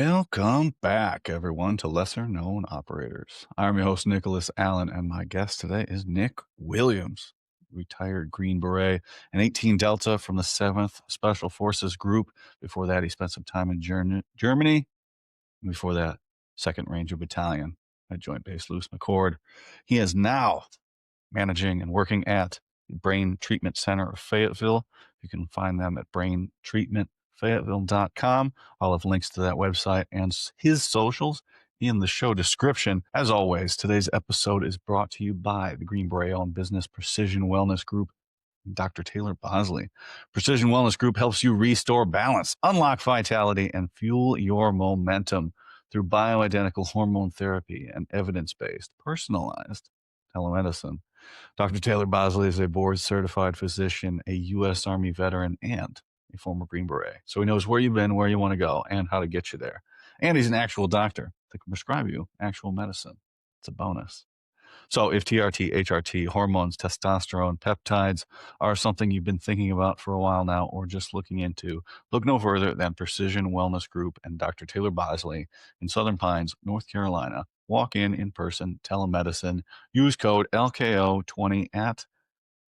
Welcome back, everyone, to Lesser Known Operators. I'm your host, Nicholas Allen, and my guest today is Nick Williams, retired Green Beret, an 18 Delta from the 7th Special Forces Group. Before that, he spent some time in Germany. And before that, 2nd Ranger Battalion at Joint Base Lewis McChord. He is now managing and working at the Brain Treatment Center of Fayetteville. You can find them at braintreatmentfayetteville.com. I'll have links to that website and his socials in the show description. As always, today's episode is brought to you by the Green Beret owned business Precision Wellness Group, Dr. Taylor Bosley. Precision Wellness Group helps you restore balance, unlock vitality, and fuel your momentum through bioidentical hormone therapy and evidence-based, personalized telemedicine. Dr. Taylor Bosley is a board-certified physician, a U.S. Army veteran, and a former Green Beret. So he knows where you've been, where you want to go, and how to get you there. And he's an actual doctor that can prescribe you actual medicine. It's a bonus. So if TRT, HRT, hormones, testosterone, peptides are something you've been thinking about for a while now or just looking into, look no further than Precision Wellness Group and Dr. Taylor Bosley in Southern Pines, North Carolina. Walk in person, telemedicine. Use code LKO20 at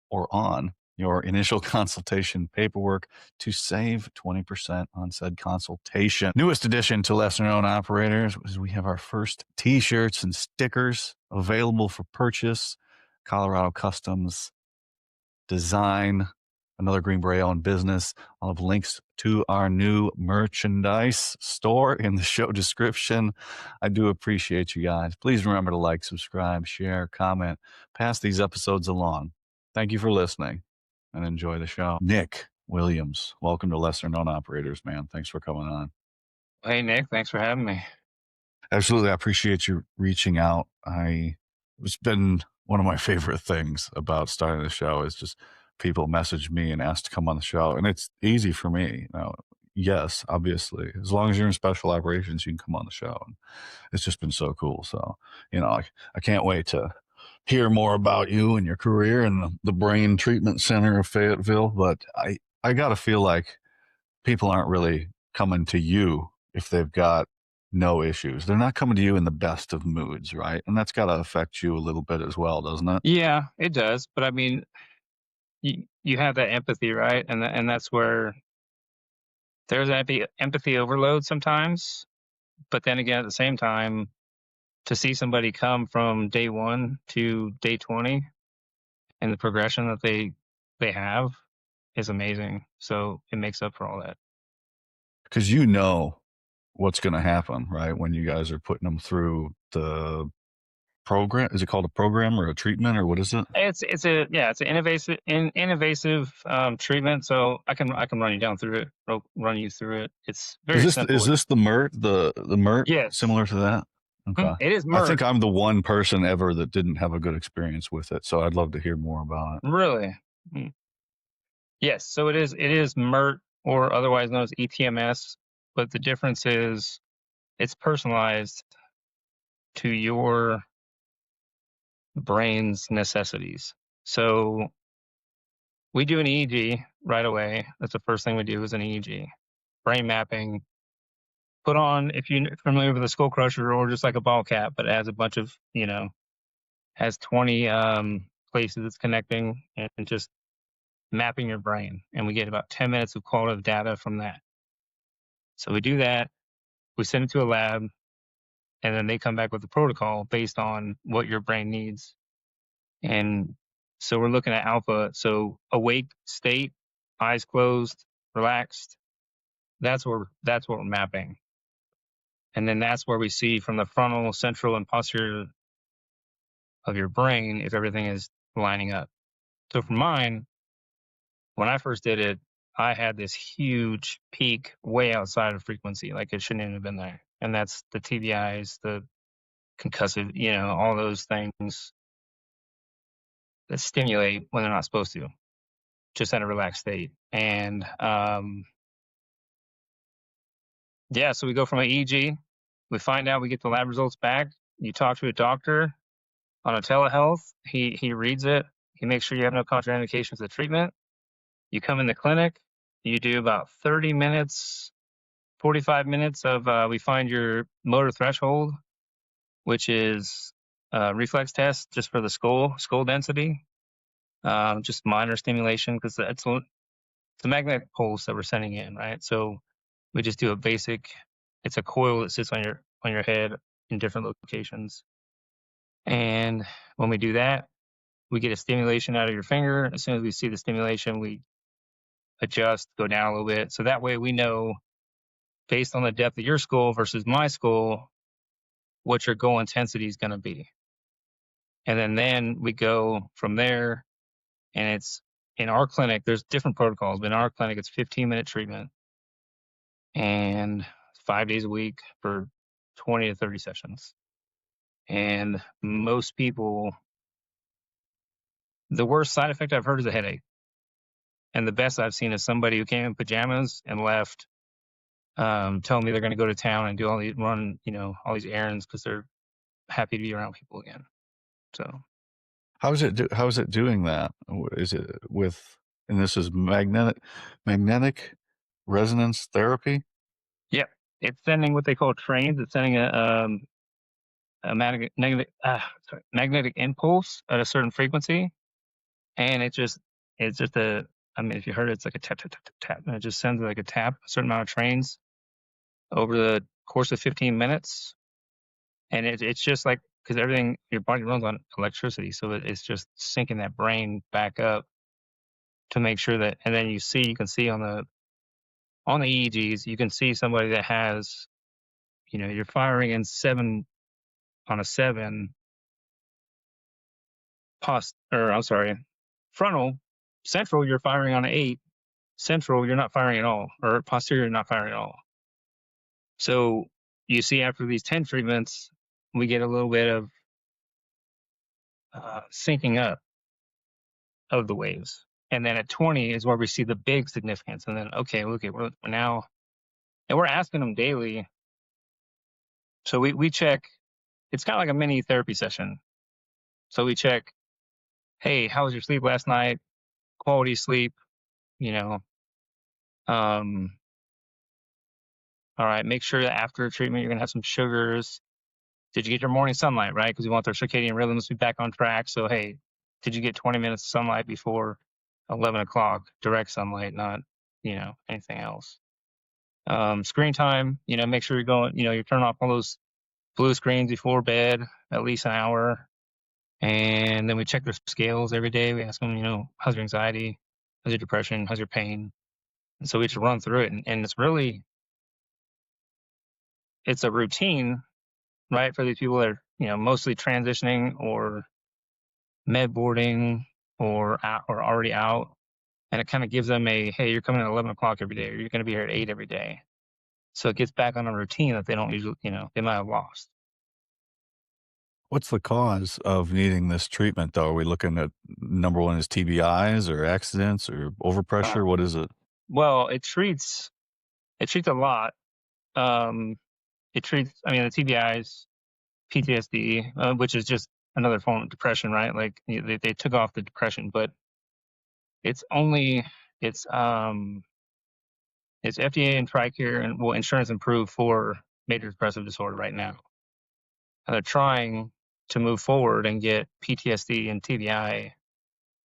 or on your initial consultation paperwork to save 20% on said consultation. Newest addition to Lesser Known Operators is we have our first t-shirts and stickers available for purchase. Colorado Customs Design, another Green Beret owned business. I'll have links to our new merchandise store in the show description. I do appreciate you guys. Please remember to like, subscribe, share, comment, pass these episodes along. Thank you for listening and enjoy the show. Nick Williams, welcome to Lesser Known Operators, man. Thanks for coming on. Hey, Nick, thanks for having me. Absolutely. I appreciate you reaching out. It's been one of my favorite things about starting the show is just people message me and ask to come on the show. And it's easy for me. Yes, obviously, as long as you're in special operations, you can come on the show. And it's just been so cool. So, I can't wait to hear more about you and your career in the Brain Treatment Center of Fayetteville. But I got to feel like people aren't really coming to you if they've got no issues. They're not coming to you in the best of moods, right? And that's got to affect you a little bit as well, doesn't it? Yeah, it does. But I mean, you have that empathy, right? And that's where there's empathy overload sometimes. But then again, at the same time, to see somebody come from day 1 to day 20 and the progression that they have is amazing. So it makes up for all that. Because what's going to happen, right? When you guys are putting them through the program. Is it called a program or a treatment or what is it? It's an innovative treatment. So I can run you down through it. Run you through it. It's very simple. Is this the MERT? The MERT? Yes. Similar to that? Okay. It is I MERT. think I'm the one person ever that didn't have a good experience with it, so I'd love to hear more about it. Really? Yes. So it is MERT, or otherwise known as ETMS, but the difference is it's personalized to your brain's necessities. So we do an EEG right away. That's the first thing we do is an EEG. Brain mapping. Put on, if you're familiar with a skull crusher or just like a ball cap, but it has a bunch of, has 20 places it's connecting and just mapping your brain. And we get about 10 minutes of qualitative data from that. So we do that. We send it to a lab, and then they come back with a protocol based on what your brain needs. And so we're looking at alpha. So awake state, eyes closed, relaxed. That's what we're mapping. And then that's where we see from the frontal, central, and posterior of your brain if everything is lining up. So for mine, when I first did it, I had this huge peak way outside of frequency, like it shouldn't even have been there. And that's the TBIs, the concussive, all those things that stimulate when they're not supposed to, just at a relaxed state. And so we go from an EEG, we find out, we get the lab results back. You talk to a doctor on a telehealth. He reads it. He makes sure you have no contraindications to treatment. You come in the clinic. You do about 30 minutes 45 minutes of we find your motor threshold, which is reflex test just for the skull density. Just minor stimulation because it's the magnetic pulse that we're sending in, right? So we just do a basic. It's a coil that sits on your head in different locations, and when we do that, we get a stimulation out of your finger. As soon as we see the stimulation, we adjust, go down a little bit. So that way we know based on the depth of your skull versus my skull, what your goal intensity is going to be. And then we go from there. And it's in our clinic, there's different protocols, but in our clinic, it's 15-minute treatment and 5 days a week for 20 to 30 sessions. And most people, the worst side effect I've heard is a headache. And the best I've seen is somebody who came in pajamas and left, telling me they're going to go to town and do all these all these errands because they're happy to be around people again. So How is it doing that? Is it with, and this is magnetic resonance therapy? yeah, it's sending what they call trains. It's sending a magnetic impulse at a certain frequency, and it's just a. I mean, if you heard it, it's like a tap tap tap tap tap, and it just sends like a tap, a certain amount of trains over the course of 15 minutes, and it's just like because everything your body runs on electricity, so it's just syncing that brain back up to make sure that, and then you can see on the EEGs, you can see somebody that has, you're firing in seven on a seven I'm sorry, frontal, central, you're firing on an 8, central, you're not firing at all, or posterior, you're not firing at all. So you see after these 10 treatments, we get a little bit of syncing up of the waves. And then at 20 is where we see the big significance. And then, okay, look, we're now, and we're asking them daily. So we check, it's kind of like a mini therapy session. So we check, hey, how was your sleep last night? Quality sleep, you know, all right, make sure that after treatment, you're going to have some sugars. Did you get your morning sunlight, right? Because we want their circadian rhythms to be back on track. So, hey, did you get 20 minutes of sunlight before 11 o'clock? Direct sunlight, not, anything else. Screen time, make sure you're going, you're turning off all those blue screens before bed, at least an hour. And then we check their scales every day. We ask them, how's your anxiety? How's your depression? How's your pain? And so we just run through it. And it's a routine, right? For these people that are, mostly transitioning or med boarding or already out. And it kind of gives them hey, you're coming at 11 o'clock every day, or you're going to be here at 8 every day. So it gets back on a routine that they don't usually, they might have lost. What's the cause of needing this treatment, though? Are we looking at number one is TBIs or accidents or overpressure? What is it? Well, it treats a lot. It treats, I mean, the TBIs, PTSD, which is just another form of depression, right? Like they took off the depression, but it's FDA and TRICARE and insurance approved for major depressive disorder right now. And they're trying to move forward and get PTSD and TBI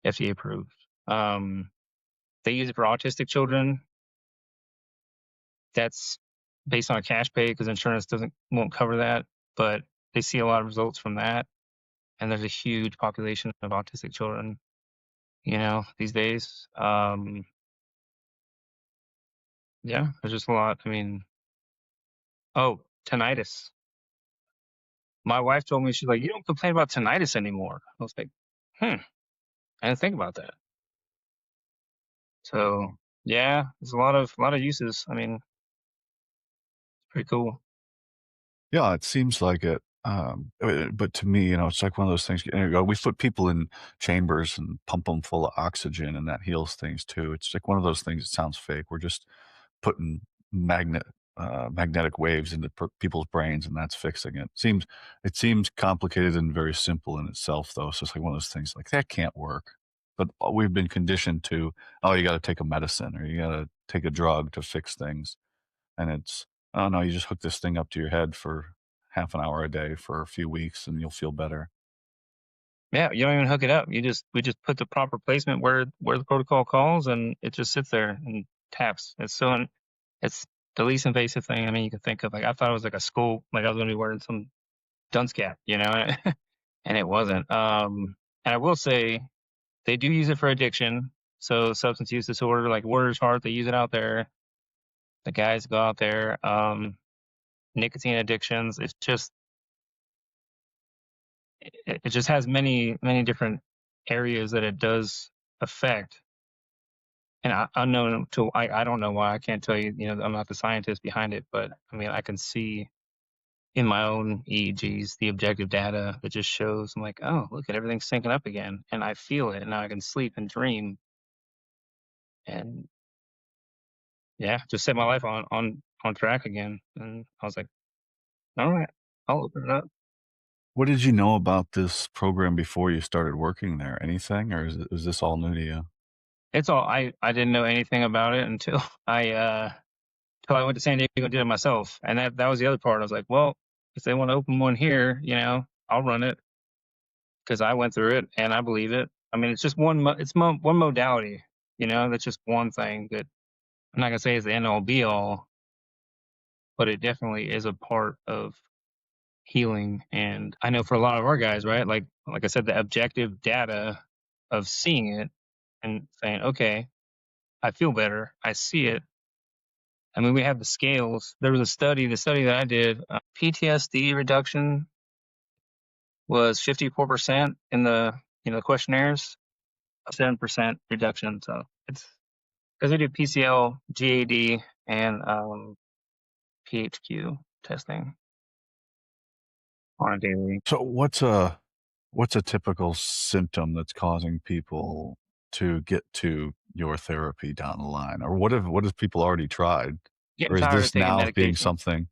FDA approved. They use it for autistic children. That's based on a cash pay because insurance won't cover that, but they see a lot of results from that. And there's a huge population of autistic children, these days. Yeah, there's just a lot. I mean, tinnitus. My wife told me, she's like, you don't complain about tinnitus anymore. I was like, I didn't think about that. So yeah, there's a lot of uses. I mean, it's pretty cool. Yeah, it seems like it. But to me, it's like one of those things. We put people in chambers and pump them full of oxygen, and that heals things too. It's like one of those things that sounds fake. We're just putting magnetic waves into people's brains, and that's fixing it. It seems complicated and very simple in itself, though. So it's like one of those things like that can't work. But we've been conditioned to, you got to take a medicine or you got to take a drug to fix things. and it's, "Oh, no, you just hook this thing up to your head for half an hour a day for a few weeks, and you'll feel better." Yeah, you don't even hook it up. We just put the proper placement where the protocol calls, and it just sits there and taps. It's the least invasive thing, I mean, you can think of. Like, I thought it was like a skull, like I was gonna be wearing some dunce cap, and it wasn't. And I will say they do use it for addiction. So substance use disorder, like Warriors Heart, they use it out there. The guys go out there. Nicotine addictions. It just has many different areas that it does affect. And unknown to I don't know why. I can't tell you. I'm not the scientist behind it, but I mean I can see in my own EEGs the objective data that just shows. I'm like, oh, look at everything's syncing up again, and I feel it, and now I can sleep and dream, and yeah, just set my life on track again. And I was like, all right, I'll open it up. What did you know about this program before you started working there? Anything, or is this all new to you? It's all I didn't know anything about it until till I went to San Diego and did it myself. And that was the other part. I was like, well, if they want to open one here, I'll run it because I went through it and I believe it. I mean, it's just one modality, that's just one thing that I'm not gonna say is the end all be all, but it definitely is a part of healing. And I know for a lot of our guys, right? Like I said, the objective data of seeing it and saying, okay, I feel better. I see it. I mean, we have the scales. There was the study that I did, PTSD reduction was 54% in the questionnaires, 7% reduction. So it's because we do PCL, GAD, and PHQ testing on a daily. So what's a typical symptom that's causing people to get to your therapy down the line? Or what have people already tried? Getting Or is tired of this taking now being medication. something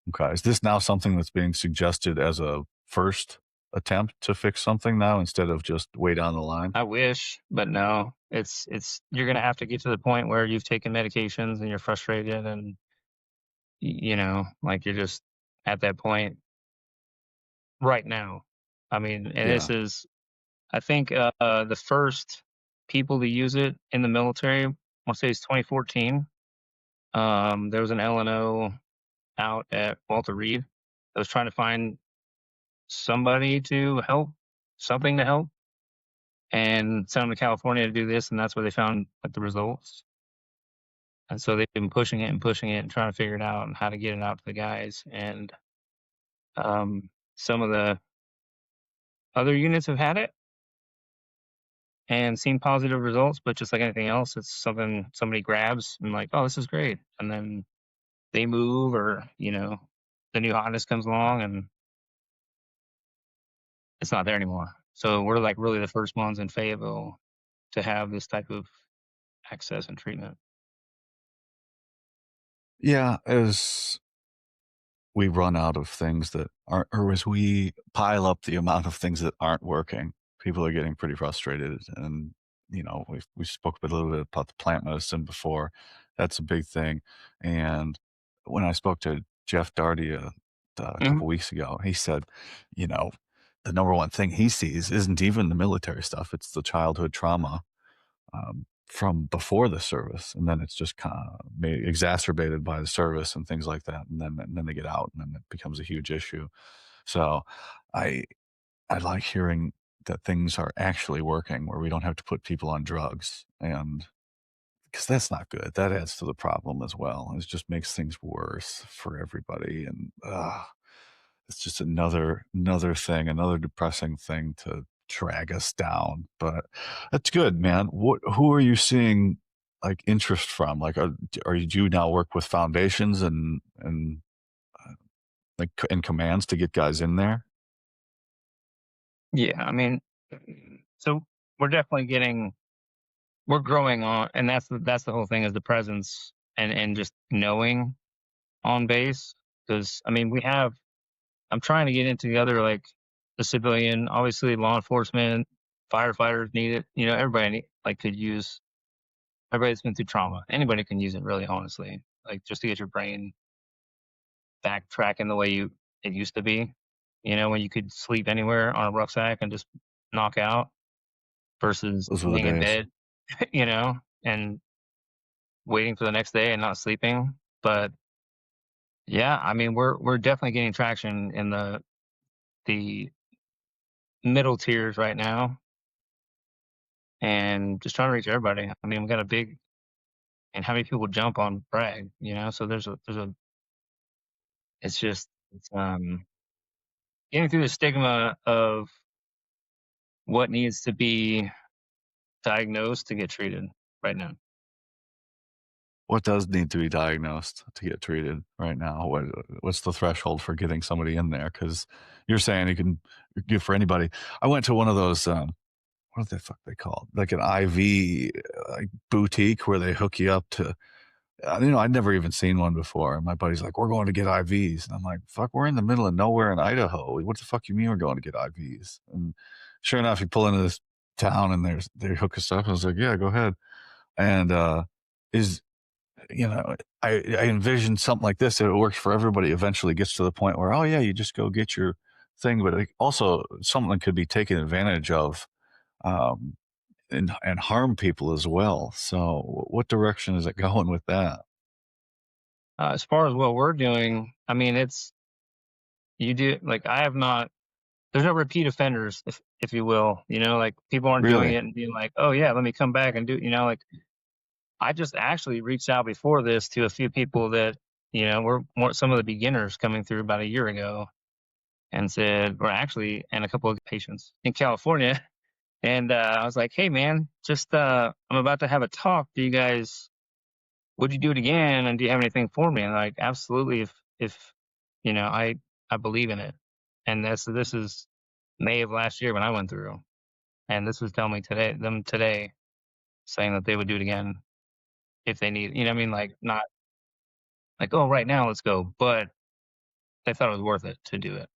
Okay, is this now something that's being suggested as a first attempt to fix something now instead of just way down the line? I wish, but no. It's you're gonna have to get to the point where you've taken medications and you're frustrated, and like you're just at that point right now. I mean, and this Yeah. is, I think, the first people to use it in the military, I'll say it's 2014. There was an LNO out at Walter Reed that was trying to find somebody to help, something to help, and sent them to California to do this, and that's where they found like the results. And so they've been pushing it and trying to figure it out and how to get it out to the guys. And some of the other units have had it and seen positive results, but just like anything else, it's something somebody grabs and like, oh, this is great. And then they move, or, the new hotness comes along and it's not there anymore. So we're like really the first ones in Fayetteville to have this type of access and treatment. Yeah, as we run out of things that aren't, or as we pile up the amount of things that aren't working, people are getting pretty frustrated. And, we spoke a little bit about the plant medicine before. That's a big thing. And when I spoke to Jeff Darty a Hmm. couple weeks ago, he said, you know, the number one thing he sees isn't even the military stuff, it's the childhood trauma from before the service, and then it's just kind of exacerbated by the service and things like that, and then they get out, and then it becomes a huge issue. So, I I like hearing that things are actually working, where we don't have to put people on drugs, and because that's not good. That adds to the problem as well. It just makes things worse for everybody, and it's just another thing, another depressing thing to drag us down. But that's good, man. Who are you seeing like interest from? Like, do you now work with foundations and like and commands to get guys in there? Yeah, I mean, so we're definitely we're growing on, and that's the whole thing, is the presence and just knowing on base. Because I mean, I'm trying to get into the other, like the civilian, obviously law enforcement, firefighters need it. Everybody could use. Everybody that's been through trauma, anybody can use it, really, honestly. like just to get your brain backtracking the way it used to be. You know, when you could sleep anywhere on a rucksack and just knock out versus Those were the being in days. bed, you know, and waiting for the next day and not sleeping. But yeah, I mean, we're definitely getting traction in the middle tiers right now, and just trying to reach everybody. I mean, we got a big and how many people jump on brag, you know? So there's a it's just it's getting through the stigma of what needs to be diagnosed to get treated right now. What does need to be diagnosed to get treated right now? What's the threshold for getting somebody in there? Because you're saying you can give for anybody. I went to one of those, what the fuck they called? Like an IV like boutique where they hook you up to, I'd never even seen one before. And my buddy's like, we're going to get IVs. And I'm like, fuck, we're in the middle of nowhere in Idaho. What the fuck you mean we're going to get IVs? And sure enough, you pull into this town and they hook us up. I was like, yeah, go ahead. And, is I envisioned something like this. If it works for everybody, eventually gets to the point where, oh yeah, you just go get your thing. But also something could be taken advantage of, um, and harm people as well. So what direction is it going with that? As far as what we're doing, I mean, it's you do like I have not. There's no repeat offenders, if you will. You know, like people aren't doing Really? it and being like, oh yeah, let me come back and do. You know, like I just actually reached out before this to a few people that were more some of the beginners coming through about a year ago, and said, we're actually, and a couple of patients in California. And I was like, hey, man, just I'm about to have a talk. Do you guys, would you do it again? And do you have anything for me? And like, absolutely. If, I believe in it. And this is May of last year when I went through. And this was telling me them today, saying that they would do it again if they need, what I mean? Like, not like, oh, right now, let's go. But they thought it was worth it to do it.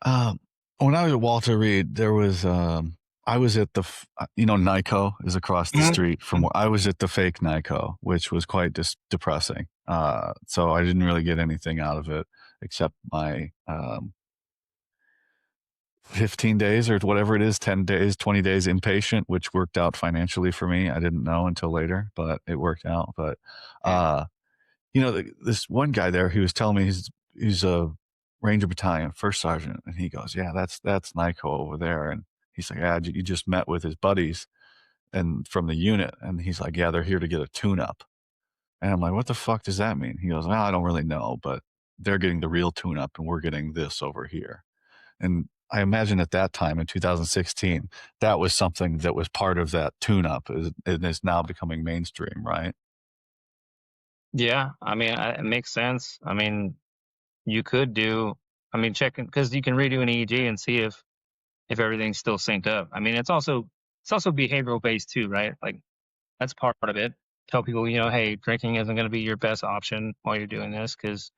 Um, when I was at Walter Reed, there was, I was at Nyco is across the Mhm. street from where I was at the fake Nyco, which was quite depressing. So I didn't really get anything out of it except my, 15 days or whatever it is, 10 days, 20 days inpatient, which worked out financially for me. I didn't know until later, but it worked out. But, Yeah. uh, this one guy there, he was telling me he's a Ranger Battalion first sergeant, and he goes, "Yeah, that's Nyko over there." And he's like, "Yeah, you just met with his buddies and from the unit," and he's like, "Yeah, they're here to get a tune-up." And I'm like, "What the fuck does that mean?" He goes, "Well, I don't really know, but they're getting the real tune-up, and we're getting this over here." And I imagine at that time in 2016, that was something that was part of that tune-up, and is now becoming mainstream, right? Yeah. I mean, it makes sense. I mean, you could do, I mean, checking because you can redo an EEG and see if everything's still synced up. I mean, it's also behavioral based too, right? Like that's part of it. Tell people, hey, drinking isn't going to be your best option while you're doing this because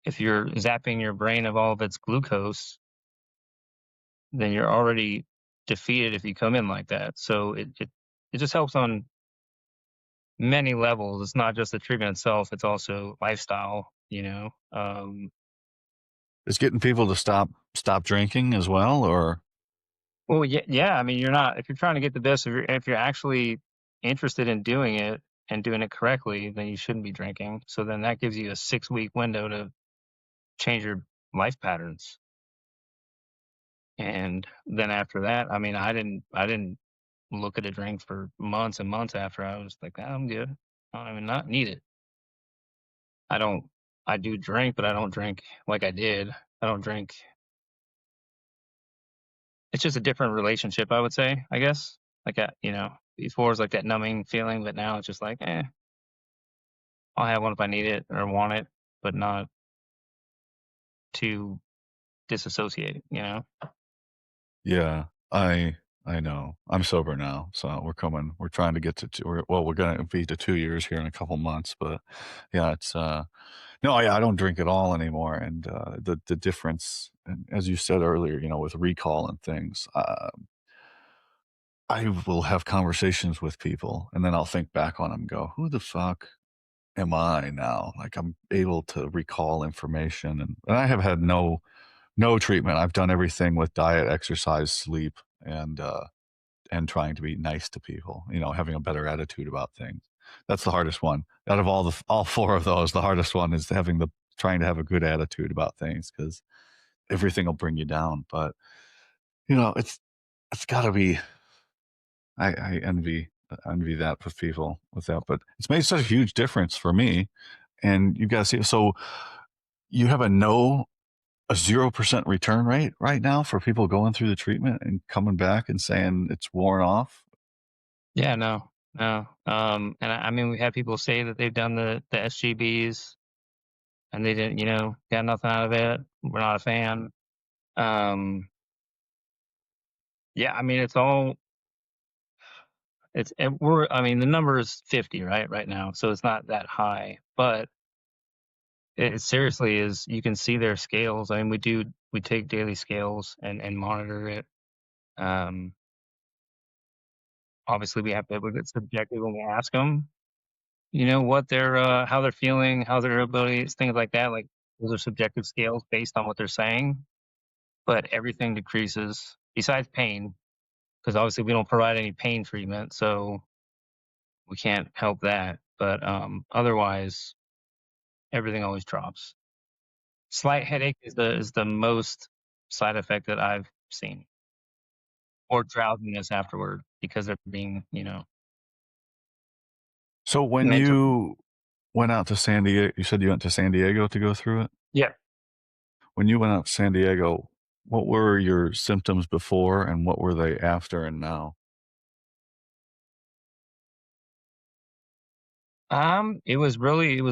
if you're zapping your brain of all of its glucose, then you're already defeated if you come in like that. So it just helps on many levels. It's not just the treatment itself; it's also lifestyle. Is getting people to stop drinking as well, or Well, yeah, yeah. I mean, you're not if you're trying to get the best, if you're actually interested in doing it and doing it correctly, then you shouldn't be drinking. So then that gives you a 6 week window to change your life patterns. And then after that, I mean, I didn't look at a drink for months and months after I was like, "Ah, I'm good. I don't even not need it. I don't. I do drink, but I don't drink like I did. I don't drink. It's just a different relationship, I would say. I guess. Like, before it was like that numbing feeling, but now it's just like, I'll have one if I need it or want it, but not to disassociate, you know? yeah, I know. I'm sober now, so we're trying to get to 2 we're gonna be to 2 years here in a couple months, but yeah, it's, no, I don't drink at all anymore, and, the difference, and as you said earlier, with recall and things, I will have conversations with people, and then I'll think back on them and go, "Who the fuck?" am I now. Like, I'm able to recall information, and I have had no treatment. I've done everything with diet, exercise, sleep, and trying to be nice to people, having a better attitude about things. That's the hardest one. Out of all 4 of those, the hardest one is trying to have a good attitude about things because everything will bring you down. But, it's gotta be I envy that with people with that, but it's made such a huge difference for me, and you gotta see so you have a 0% return rate right now for people going through the treatment and coming back and saying it's worn off? Yeah, no, no. And I mean, we had people say that they've done the SGBs and they didn't, got nothing out of it. We're not a fan. Um, yeah, I mean, I mean, the number is 50, right now. So it's not that high, but it seriously is, you can see their scales. I mean, we take daily scales and monitor it. Um, Obviously we have to, we get subjective when we ask them, what how they're feeling, how their abilities, things like that. Like those are subjective scales based on what they're saying, but everything decreases besides pain, because obviously we don't provide any pain treatment, so we can't help that. But otherwise, everything always drops. Slight headache is the most side effect that I've seen, or drowsiness afterward because they're being, So when mentally. you went out to San Diego, you said you went to San Diego to go through it? Yeah. When you went out to San Diego, what were your symptoms before and what were they after and now? It was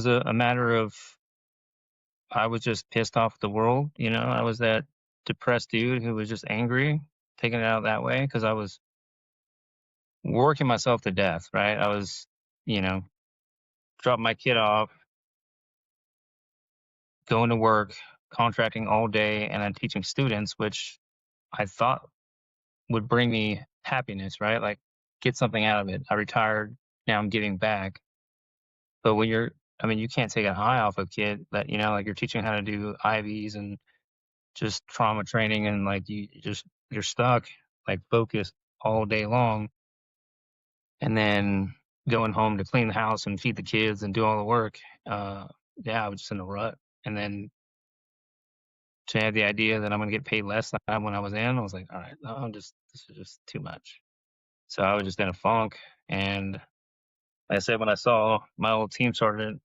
a matter of I was just pissed off at the world. I was that depressed dude who was just angry, taking it out that way because I was working myself to death, right? I was, you know, dropping my kid off, going to work, contracting all day, and then teaching students, which I thought would bring me happiness, right? Like get something out of it. I retired, now I'm giving back. But I mean, you can't take an eye off a kid that, like you're teaching how to do IVs and just trauma training, and like you're stuck, like focused all day long, and then going home to clean the house and feed the kids and do all the work. uh yeah, I was just in a rut. And then to have the idea that I'm gonna get paid less than when I was in, I was like, all right, no, this is just too much. So I was just in a funk. And like I said, when I saw my old team started to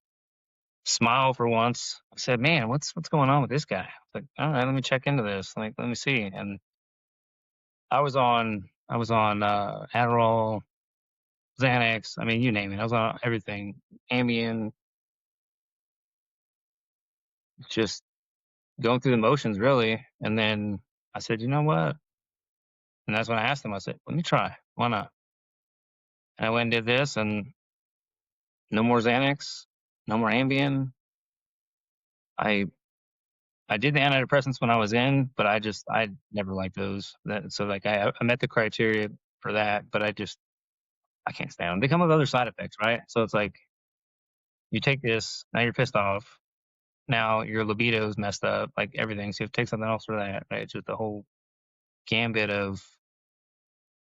smile for once, I said, man, what's going on with this guy? I was like, all right, let me check into this, like let me see. And I was on Adderall, Xanax. I mean, you name it. I was on everything. Ambien, just going through the motions, really. And then I said, you know what? And that's when I asked him. I said, let me try. Why not? And I went and did this, and no more Xanax, no more Ambien. I I did the antidepressants when I was in, but I never liked those. So like I met the criteria for that, but I can't stand them. They come with other side effects, right? So it's like you take this, now you're pissed off. Now your libido's messed up, like everything. So you have to take something else for that, right? It's just the whole gambit of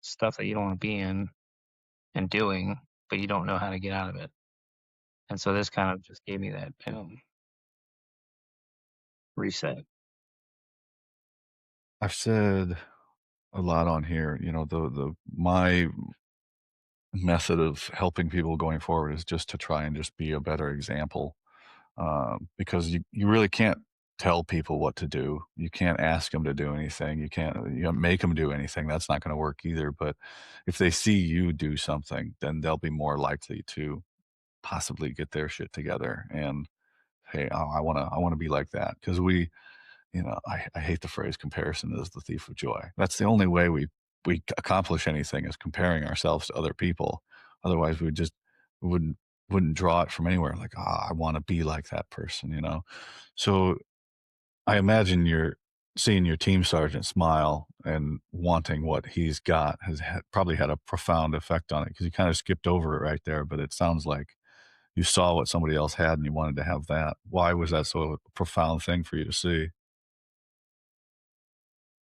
stuff that you don't want to be in and doing, but you don't know how to get out of it. And so this kind of just gave me that reset. I've said a lot on here, the my method of helping people going forward is just to try and just be a better example, because you really can't tell people what to do. You can't ask them to do anything. You can't make them do anything. That's not going to work either. But if they see you do something, then they'll be more likely to possibly get their shit together and hey, oh, I want to be like that because I hate the phrase comparison is the thief of joy. That's the only way we accomplish anything is comparing ourselves to other people. Otherwise, we just wouldn't wouldn't draw it from anywhere. Like, I want to be like that person. So I imagine you're seeing your team sergeant smile and wanting what he's got has probably had a profound effect on it because you kind of skipped over it right there. But it sounds like you saw what somebody else had and you wanted to have that. Why was that so a profound thing for you to see?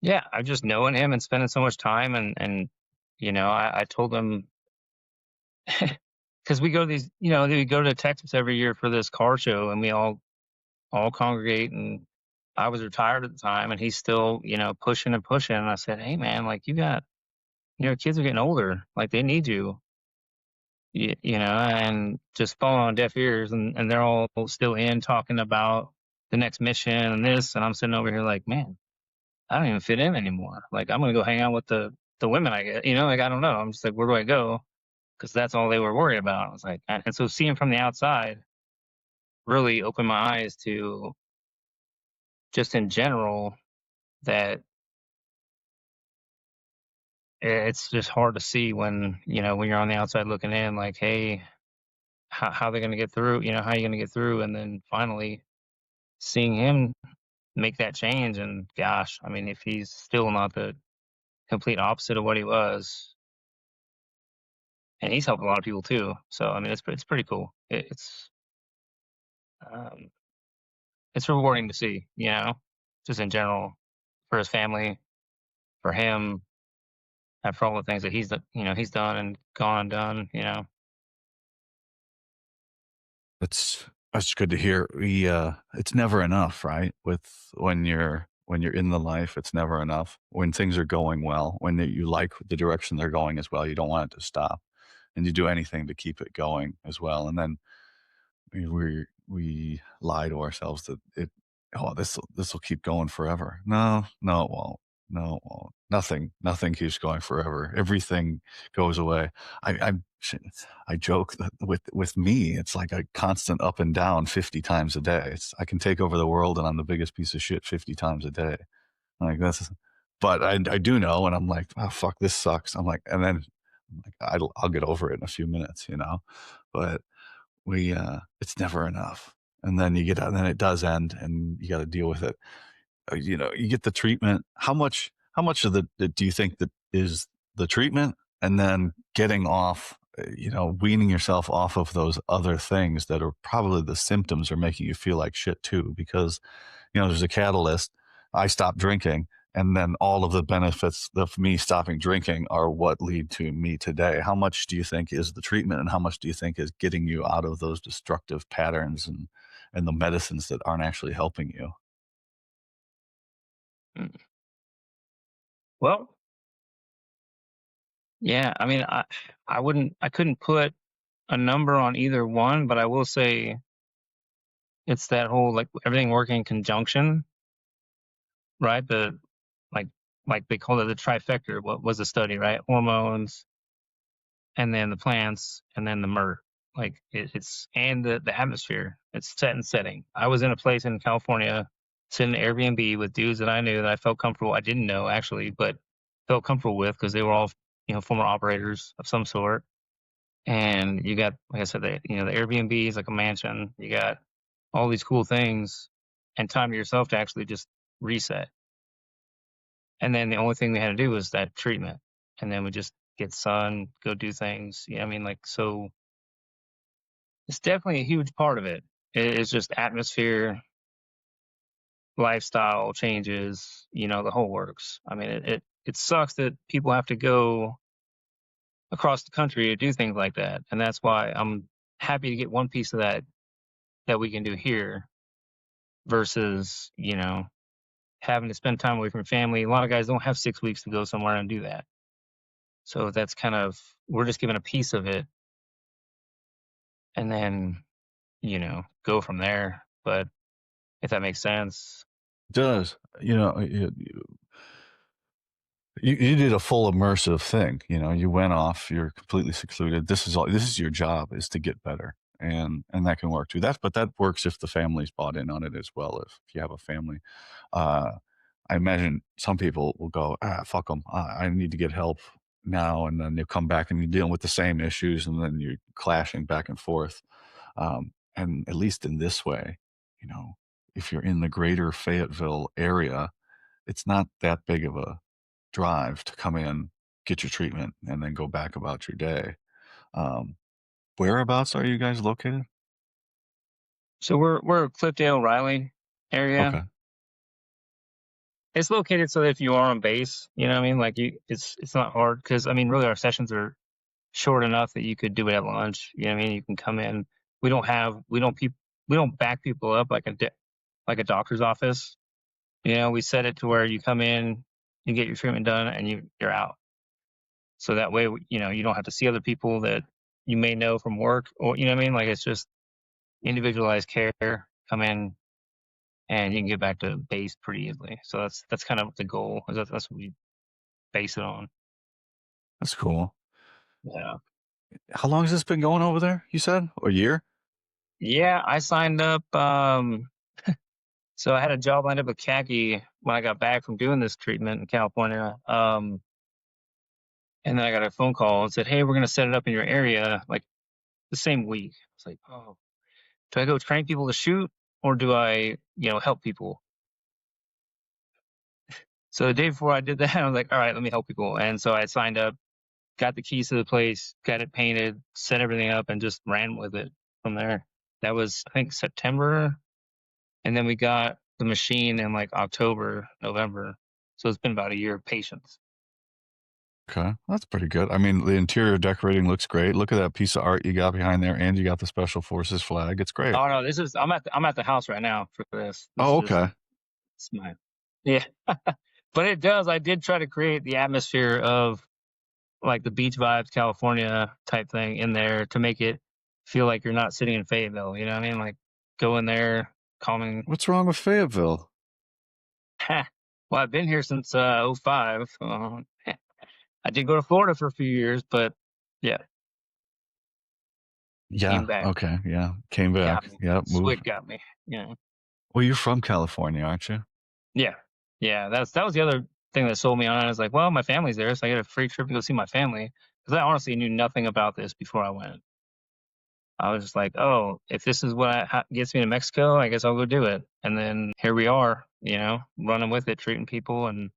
Yeah, I just knowing him and spending so much time, and I told him because we go to these, we go to Texas every year for this car show, and we all congregate. And I was retired at the time, and he's still, pushing and pushing. And I said, "Hey, man, like you got, kids are getting older, like they need you, and just falling on deaf ears, and they're all still in talking about the next mission and this, and I'm sitting over here like, man, I don't even fit in anymore. Like I'm gonna go hang out with the women I get, like I don't know. I'm just like, where do I go? Because that's all they were worried about. I was like, and so seeing from the outside really opened my eyes to just in general that it's just hard to see when when you're on the outside looking in, like, hey, how they're gonna get through, how are you gonna get through, and then finally seeing him make that change. And gosh, I mean, if he's still not the complete opposite of what he was, and he's helped a lot of people too. So I mean, it's pretty cool. Um, it's rewarding to see, just in general for his family, for him, and for all the things that he's done and gone and done. That's good to hear. It's never enough, right? With when you're in the life, it's never enough. When things are going well, when you like the direction they're going as well, you don't want it to stop, and you do anything to keep it going as well. And then we lie to ourselves that oh, this will keep going forever. No, no, it won't. No, it won't. Nothing keeps going forever. Everything goes away. I joke that with me, it's like a constant up and down 50 times a day. I can take over the world and I'm the biggest piece of shit 50 times a day. Like that's, but I do know, and I'm like, oh fuck, this sucks. I'm like, and then I'm like, I'll get over it in a few minutes. But it's never enough. And then you get and then it does end and you got to deal with it. You get the treatment. How much of the do you think that is the treatment, and then getting off, weaning yourself off of those other things that are probably the symptoms are making you feel like shit too, because there's a catalyst. I stopped drinking, and then all of the benefits of me stopping drinking are what lead to me today. How much do you think is the treatment, and how much do you think is getting you out of those destructive patterns and the medicines that aren't actually helping you? Mm. Well, yeah. I mean, I couldn't put a number on either one, but I will say it's that whole like everything working in conjunction, right? Like like they call it the trifecta. What was the study, right? Hormones, and then the plants, and then the myrrh. Like it's and the atmosphere. It's set and setting. I was in a place in California, sitting in an Airbnb with dudes that I knew that I felt comfortable. I didn't know actually, but felt comfortable with because they were all former operators of some sort. And you got, like I said, the Airbnb is like a mansion. You got all these cool things, and time to yourself to actually just reset. And then the only thing we had to do was that treatment, and then we just get sun, go do things. I mean, like, so it's definitely a huge part of it. It's just atmosphere, lifestyle changes, the whole works. I mean, it sucks that people have to go across the country to do things like that, and that's why I'm happy to get one piece of that we can do here versus having to spend time away from family. A lot of guys don't have 6 weeks to go somewhere and do that, so that's kind of, we're just given a piece of it, and then go from there. But if that makes sense. It does. You did a full immersive thing. You went off. You're completely secluded. This is your job, is to get better, and that can work too. But that works if the family's bought in on it as well. If you have a family, uh, I imagine some people will go, fuck them. I need to get help now, and then you come back and you're dealing with the same issues, and then you're clashing back and forth. And at least in this way, you know, if you're in the greater Fayetteville area, it's not that big of a drive to come in, get your treatment, and then go back about your day. Um, Whereabouts are you guys located? So we're Cliffdale Riley area. Okay. It's located so that if you are on base, you know what I mean? Like it's not hard because I mean, really, our sessions are short enough that you could do it at lunch. You know what I mean? You can come in. We don't back people up like like a doctor's office. We set it to where you come in, you get your treatment done, and you're out. So that way, you don't have to see other people that you may know from work, or you know what I mean? Like it's just individualized care. Come in, and you can get back to base pretty easily. So that's kind of the goal. That's what we base it on. That's cool. Yeah. How long has this been going over there? You said a year. Yeah, I signed up. So I had a job lined up with Khaki when I got back from doing this treatment in California. And then I got a phone call and said, "Hey, we're gonna set it up in your area like the same week." I was like, "Oh, do I go train people to shoot or do I, help people?" So the day before I did that, I was like, "All right, let me help people." And so I signed up, got the keys to the place, got it painted, set everything up, and just ran with it from there. That was, I think, September, and then we got the machine in like October, November. So it's been about a year of patience. Okay, that's pretty good. I mean, the interior decorating looks great. Look at that piece of art you got behind there, and you got the Special Forces flag. It's great. Oh no, this is I'm at the house right now for this. This Oh, is just okay. it's my yeah. But it does. I did try to create the atmosphere of like the beach vibes, California type thing in there to make it feel like you're not sitting in Fayetteville. You know what I mean? Like go in there, calming. What's wrong with Fayetteville? Well, I've been here since '05. I did go to Florida for a few years, but yeah, came Yeah. back, Okay. Yeah. Came back. got me. Yep. Move. Swig got me. Yeah, Well, you're from California, aren't you? yeah, yeah. That was the other thing that sold me on it. I was like, well, my family's there, so I get a free trip to go see my family because I honestly knew nothing about this before I went. I was just like, oh, if this is what gets me to Mexico, I guess I'll go do it. And then here we are, running with it, treating people, and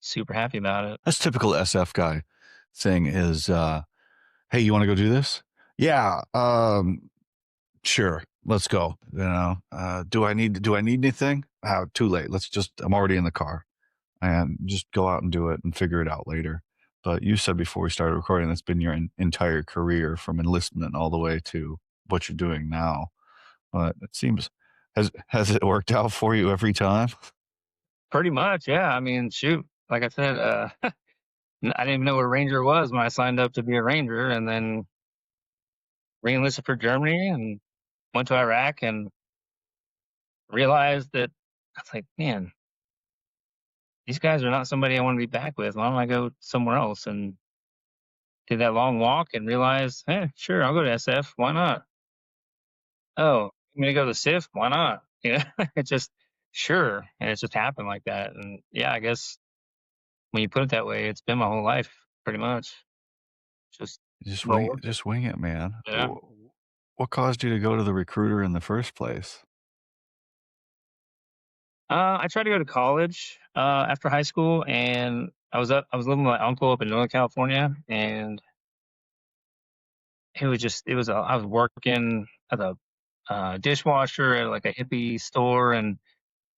super happy about it. That's typical SF guy thing is, hey, you want to go do this? Yeah. Sure. Let's go. Do I need anything? Too late. I'm already in the car and just go out and do it and figure it out later. But you said before we started recording, that's been your entire career from enlistment all the way to what you're doing now. But it seems, has it worked out for you every time? Pretty much, yeah. I mean, shoot, like I said, I didn't even know what a ranger was when I signed up to be a ranger, and then re-enlisted for Germany and went to Iraq and realized that I was like, man, these guys are not somebody I want to be back with. Why don't I go somewhere else? And did that long walk and realized, hey, sure, I'll go to SF. Why not? Oh, I'm gonna go to SIF. Why not? It just sure, and it just happened like that. And yeah, I guess when you put it that way, it's been my whole life pretty much. Just roll with it. Just wing it, man. Yeah. What caused you to go to the recruiter in the first place? I tried to go to college after high school, and I was living with my uncle up in Northern California, and I was working as a dishwasher at like a hippie store, and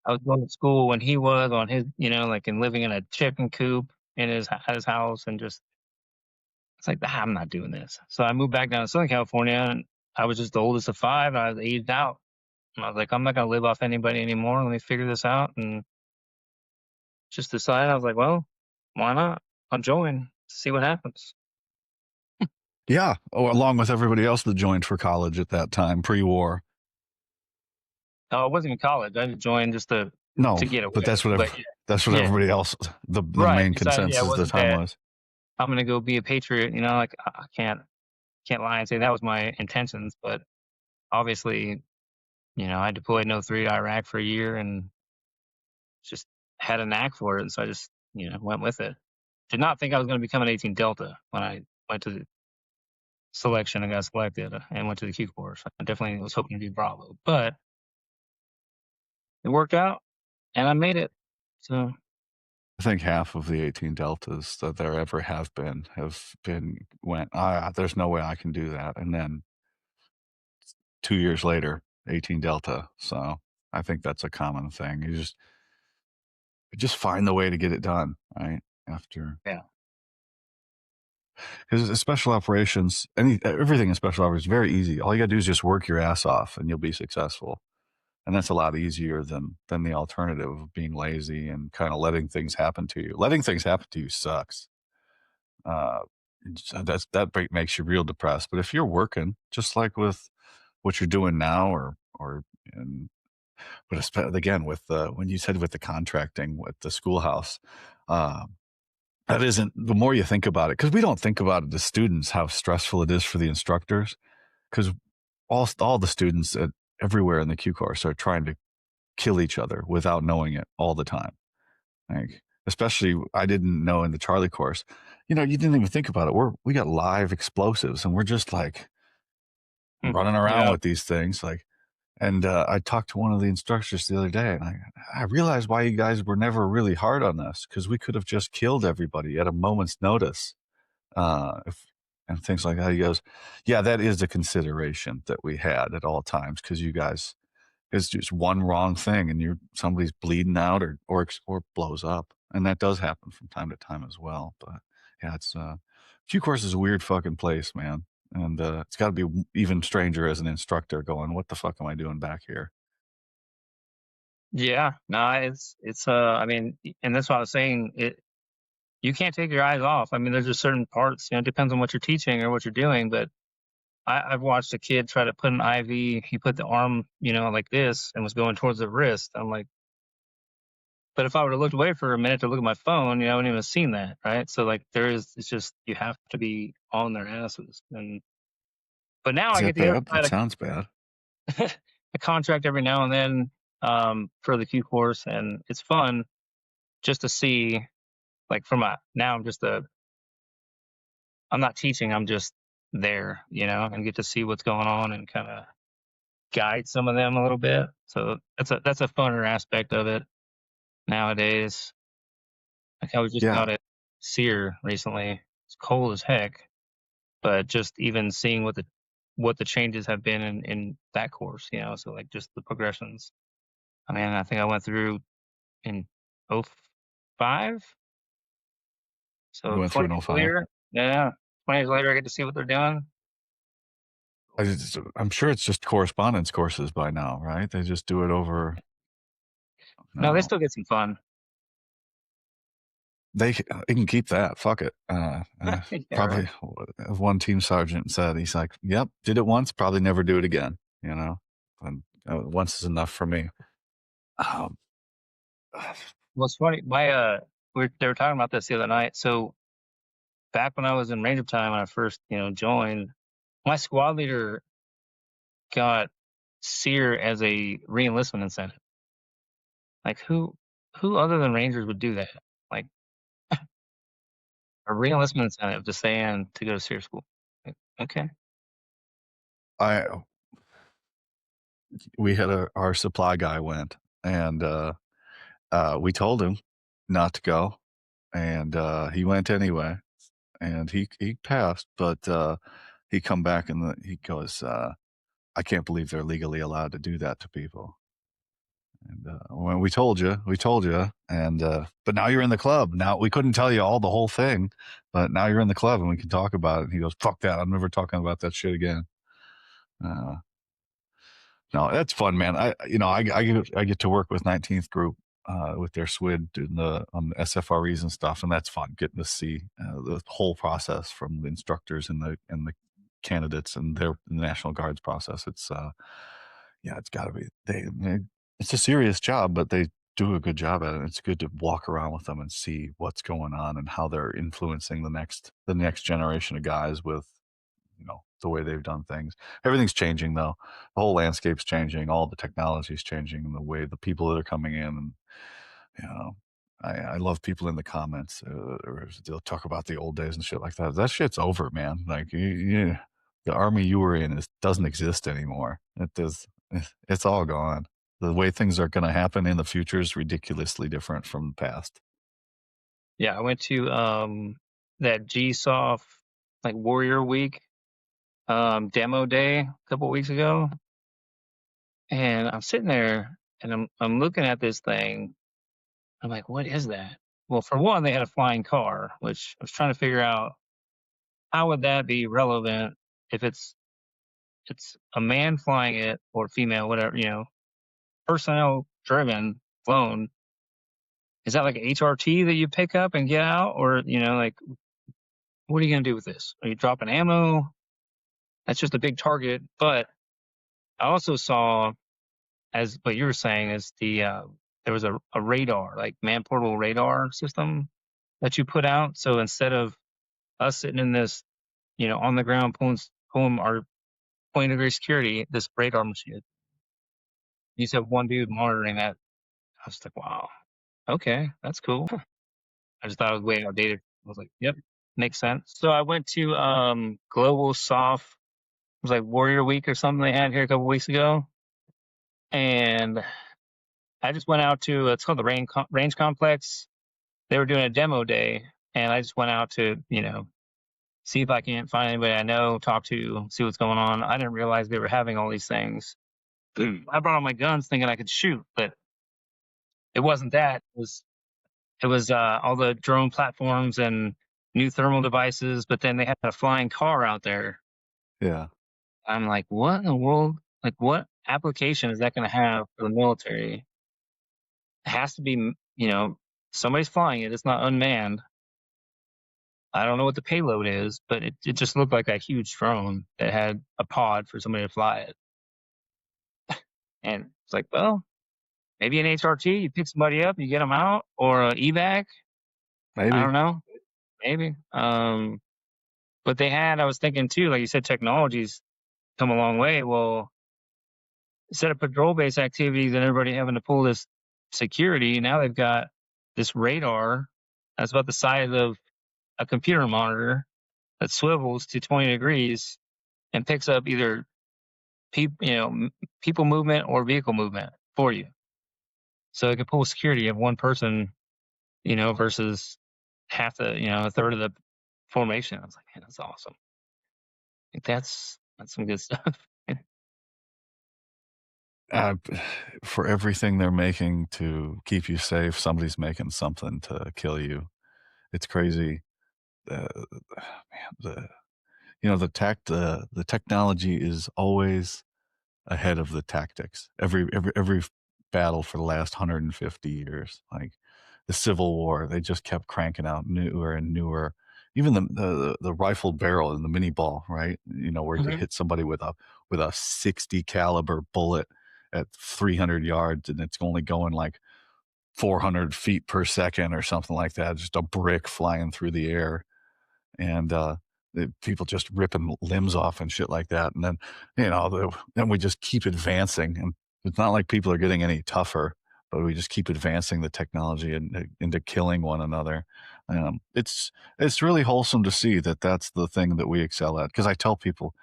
I was going to school when he was on his, like and living in a chicken coop in at his house, and just it's like I'm not doing this. So I moved back down to Southern California, and I was just the oldest of five, and I was aged out. And I was like, I'm not gonna live off anybody anymore. Let me figure this out, and just decided. I was like, well, why not? I'll join, see what happens. Yeah. Oh, along with everybody else that joined for college at that time, pre-war. Oh, it wasn't in college. I joined just No, to get but away. But yeah, that's what yeah, everybody else, the right. main Decided, yeah, it consensus at the wasn't time that was. I'm gonna go be a patriot. Like I can't lie and say that was my intentions, but obviously, I deployed in '03 to Iraq for a year and just had a knack for it. And so I just, went with it. Did not think I was going to become an 18 Delta when I went to the selection and got selected and went to the Q course. I definitely was hoping to be Bravo, but it worked out and I made it. So I think half of the 18 Deltas that there ever have went, there's no way I can do that. And then 2 years later, 18 Delta. So I think that's a common thing. You just find the way to get it done, right? After Yeah. because special operations, everything in special operations is very easy. All you got to do is just work your ass off, and you'll be successful. And that's a lot easier than the alternative of being lazy and kind of letting things happen to you. Letting things happen to you sucks. Uh, that makes you real depressed. But if you're working, just like with what you're doing now, and but again with when you said with the contracting with the schoolhouse, uh, that isn't the more you think about it because we don't think about it as students how stressful it is for the instructors because all the students everywhere in the Q course are trying to kill each other without knowing it all the time. Like, especially I didn't know in the Charlie course, you didn't even think about it. We got live explosives and we're just like running around Yeah. with these things. Like, and I talked to one of the instructors the other day and I realized why you guys were never really hard on us because we could have just killed everybody at a moment's notice. If, and things like that. He goes, yeah, that is a consideration that we had at all times because you guys it's just one wrong thing and somebody's bleeding out or blows up. And that does happen from time to time as well. But yeah, it's Q course is a weird fucking place, man. And it's got to be even stranger as an instructor going, what the fuck am I doing back here? Yeah. No, it's I mean, and that's what I was saying. You can't take your eyes off. I mean, there's just certain parts, it depends on what you're teaching or what you're doing, but I've watched a kid try to put an IV. He put the arm, like this, and was going towards the wrist. I'm like, but if I would have looked away for a minute to look at my phone, I wouldn't even seen that, right? So like, it's just you have to be on their asses. And but now Is I get that to hear bad? It sounds bad. a contract every now and then for the Q course, and it's fun just to see like from a now I'm not teaching, I'm just there, and get to see what's going on and kind of guide some of them a little bit. So that's a funner aspect of it nowadays. Like I was just Yeah. out at Sear recently. It's cold as heck, but just even seeing what the changes have been in that course, so like just the progressions. I mean, I think I went through in '05, You so went through 20 an years 05. later, yeah, 20 years later, I get to see what they're doing. I'm sure it's just correspondence courses by now, right? They just do it over. No, they No, still get some fun. they can keep that. Fuck it. Yeah, right. Probably one team sergeant said he's like, "Yep, did it once, probably never do it again." And once is enough for me. Um, Well, it's funny. They were talking about this the other night. So back when I was in Ranger Time, when I first, joined, my squad leader got SEER as a reenlistment incentive. Like who other than Rangers would do that? Like a reenlistment incentive to stay in to go to SEER school. Like, okay. I we had our supply guy went, and we told him not to go, and he went anyway, and he passed, but he come back and he goes, "I can't believe they're legally allowed to do that to people." And well, we told you, and but now you're in the club. Now we couldn't tell you all the whole thing, but now you're in the club and we can talk about it. And he goes, "Fuck that! I'm never talking about that shit again." Uh, no, that's fun, man. I get to work with 19th Group with their SWID doing on the SFREs and stuff, and that's fun. Getting to see the whole process from the instructors and the candidates and the National Guard's process. It's yeah, it's got to be it's a serious job, but they do a good job at it. It's good to walk around with them and see what's going on and how they're influencing the next generation of guys with the way they've done things. Everything's changing though. The whole landscape's changing. All the technology's changing, and the way the people that are coming in, and you know, I love people in the comments. Or they'll talk about the old days and shit like that. That shit's over, man. Like the army you were in doesn't exist anymore. It does. It's all gone. The way things are going to happen in the future is ridiculously different from the past. Yeah, I went to that GSoft like Warrior Week demo day a couple weeks ago. And I'm sitting there and I'm looking at this thing. I'm like, what is that? Well, for one, they had a flying car, which I was trying to figure out how would that be relevant if it's a man flying it or female, whatever, personnel driven, flown. Is that like an HRT that you pick up and get out? Or, like, what are you going to do with this? Are you dropping ammo? That's just a big target. But I also saw, as what you were saying, is there was a radar, like man portable radar system that you put out. So instead of us sitting in this, on the ground pulling our point degree security, this radar machine, you just have one dude monitoring that. I was like, wow, okay, that's cool. I just thought it was way outdated. I was like, yep, makes sense. So I went to Global Soft. It was like Warrior Week or something they had here a couple weeks ago, and I just went out to it's called the Range Complex. They were doing a demo day, and I just went out to see if I can't find anybody I know, talk to, see what's going on. I didn't realize they were having all these things. I brought all my guns thinking I could shoot, but it wasn't that. It was all the drone platforms and new thermal devices, but then they had a flying car out there. Yeah. I'm like, what in the world? Like, what application is that going to have for the military? It has to be, somebody's flying it. It's not unmanned. I don't know what the payload is, but it just looked like a huge drone that had a pod for somebody to fly it. And it's like, well, maybe an HRT, you pick somebody up, you get them out, or a evac. I Maybe. don't know, maybe. But I was thinking too, like you said, technology's come a long way. Well, instead of patrol based activities and everybody having to pull this security, now they've got this radar that's about the size of a computer monitor that swivels to 20 degrees and picks up either people movement or vehicle movement for you. So it can pull security of one person, versus half a third of the formation. I was like, man, that's awesome. Like, that's some good stuff. Uh, for everything they're making to keep you safe, somebody's making something to kill you. It's crazy. Man, the technology is always ahead of the tactics. Every battle for the last 150 years, like the Civil War, they just kept cranking out newer and newer. Even the rifled barrel and the mini ball, right? Where you Mhm. hit somebody with a 60 caliber bullet at 300 yards, and it's only going like 400 feet per second or something like that. Just a brick flying through the air, and people just ripping limbs off and shit like that. And then then we just keep advancing, and it's not like people are getting any tougher, but we just keep advancing the technology and into killing one another. It's really wholesome to see that that's the thing that we excel at, because I tell people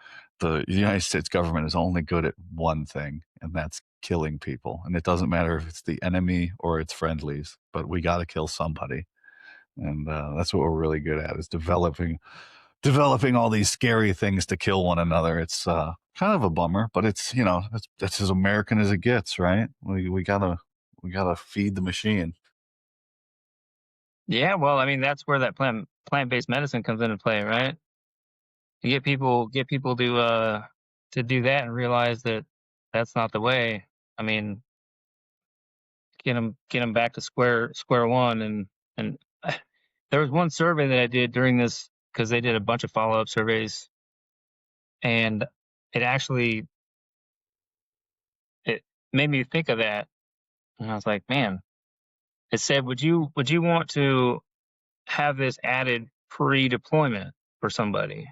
the United States government is only good at one thing, and that's killing people. And it doesn't matter if it's the enemy or it's friendlies, but we got to kill somebody. And that's what we're really good at, is developing all these scary things to kill one another. It's kind of a bummer, but it's that's as American as it gets, right? We gotta feed the machine. Yeah, well, I mean, that's where that plant-based medicine comes into play, right? You get people to do that and realize that that's not the way. I mean, get them back to square one. And there was one survey that I did during this, because they did a bunch of follow-up surveys, and it actually it made me think of that. And I was like, man, it said, would you want to have this added pre-deployment for somebody?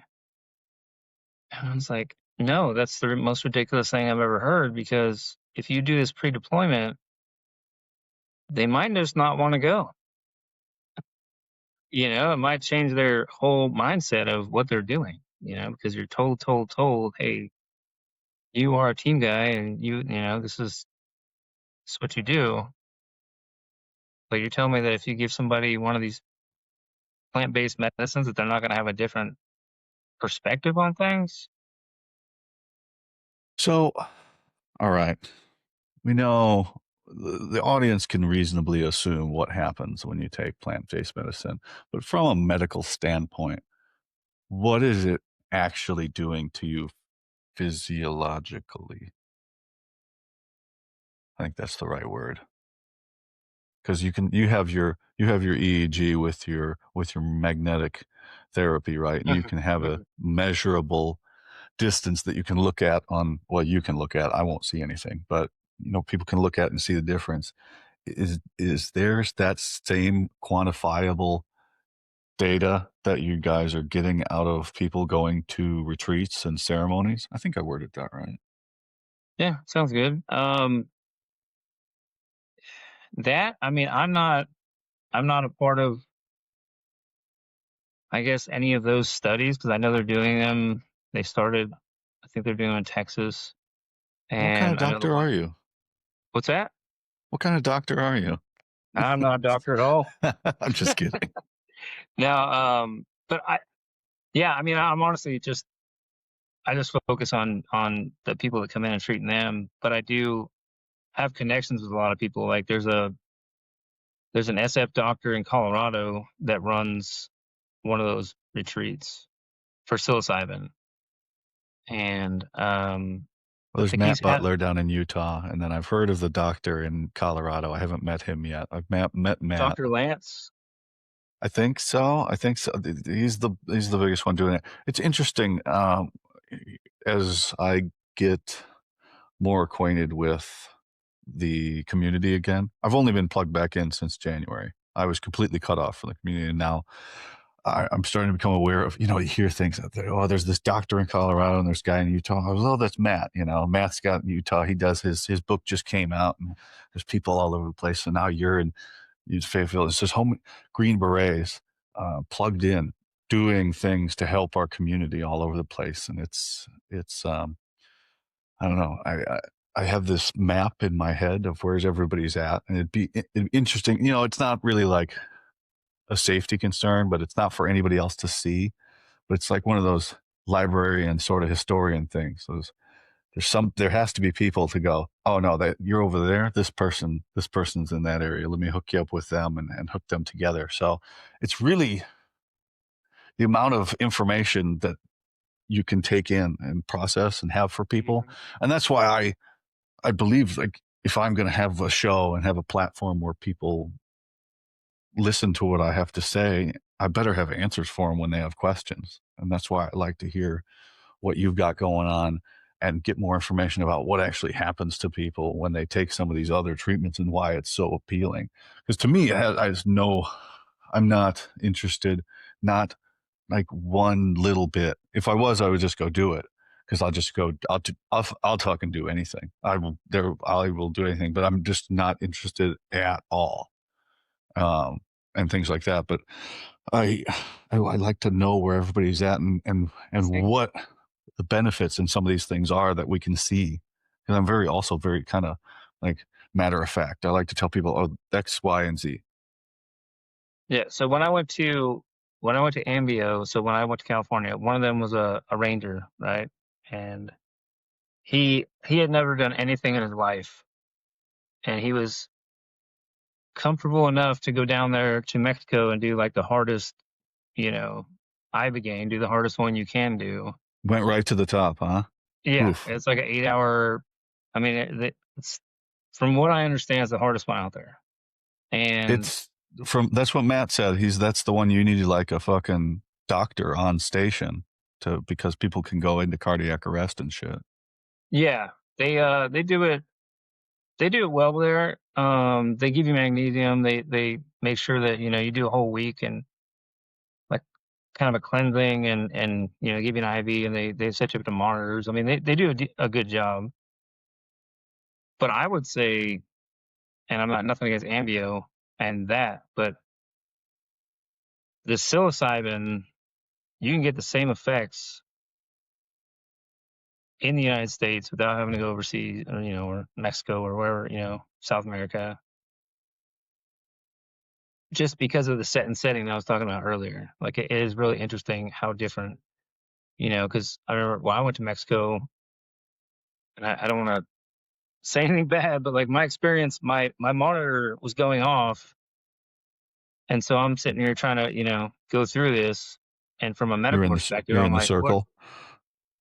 And I was like, no, that's the most ridiculous thing I've ever heard, because if you do this pre-deployment, they might just not want to go. It might change their whole mindset of what they're doing, because you're told, hey, you are a team guy, and this is what you do. But you're telling me that if you give somebody one of these plant-based medicines, that they're not going to have a different perspective on things? So, all right. We know the audience can reasonably assume what happens when you take plant-based medicine, but from a medical standpoint, what is it actually doing to you physiologically? I think that's the right word. Because you have your EEG with your magnetic therapy, right? And you can have a Mhm. measurable distance that you can look at on well, you can look at. I won't see anything, but people can look at and see the difference. Is there's that same quantifiable data that you guys are getting out of people going to retreats and ceremonies? I think I worded that right. Yeah, sounds good. That I mean, I'm not a part of, I guess, any of those studies because I know they're doing them. They started, I think they're doing them in Texas, What kind of and I know the doctor one. are you? What's that? What kind of doctor are you? I'm not a doctor at all. I'm just kidding. Now, but yeah, I mean, I'm honestly just, I just focus on the people that come in and treating them. But I do have connections with a lot of people. Like there's an SF doctor in Colorado that runs one of those retreats for psilocybin, and Well, there's like Matt Butler down in Utah, and then I've heard of the doctor in Colorado. I haven't met him yet. I've met Matt. Dr. Lance. I think so. I think so. He's the biggest one doing it. It's interesting as I get more acquainted with the community again. I've only been plugged back in since January. I was completely cut off from the community, and now I'm starting to become aware of. You hear things out there. Oh, there's this doctor in Colorado, and there's a guy in Utah. I was, oh, that's Matt. Matt's got in Utah. He does his book just came out, and there's people all over the place. So now you're in Fayetteville. It's just home Green Berets plugged in, doing things to help our community all over the place, and it's I don't know. I have this map in my head of where's everybody's at, and it'd be interesting. It's not really like a safety concern, but it's not for anybody else to see. But it's like one of those librarian sort of historian things. There has to be people to go, oh no, that you're over there. This person's in that area. Let me hook you up with them and hook them together. So it's really the amount of information that you can take in and process and have for people. Mhm. And that's why I believe, like, if I'm going to have a show and have a platform where people listen to what I have to say, I better have answers for them when they have questions. And that's why I like to hear what you've got going on and get more information about what actually happens to people when they take some of these other treatments and why it's so appealing. Because to me, I just know I'm not interested, not like one little bit. If I was, I would just go do it because I'll just go. I'll talk and do anything. I will do anything, but I'm just not interested at all, and things like that. But I I like to know where everybody's at and See? what the benefits in some of these things are that we can see. And I'm also very kind of like matter of fact. I like to tell people, oh, X, Y, and Z. Yeah. So when I went to Ambio, so when I went to California, one of them was a ranger, right? And he had never done anything in his life, and he was comfortable enough to go down there to Mexico and do like the hardest, you know, Ibogaine, do the hardest one you can do. Went right to the top, huh? Yeah, Oof. it's like an 8 hour. I mean, it's from what I understand, it's the hardest one out there. And It's that's what Matt said. That's the one you need like a fucking doctor on station to because people can go into cardiac arrest and shit. yeah, they do it. They do it well there. They give you magnesium. They make sure that you do a whole week and like kind of a cleansing and give you an IV and they set you up to monitors. I mean they do a good job. But I would say, and I'm not nothing against Ambio and that, but the psilocybin, you can get the same effects in the United States without having to go overseas, or Mexico or wherever, South America, just because of the setting that I was talking about earlier. Like it is really interesting how different, because I remember when I went to Mexico, and I don't want to say anything bad, but like my experience, my monitor was going off, and so I'm sitting here trying to, go through this, and from a medical perspective, you're I'm in the like, what? circle.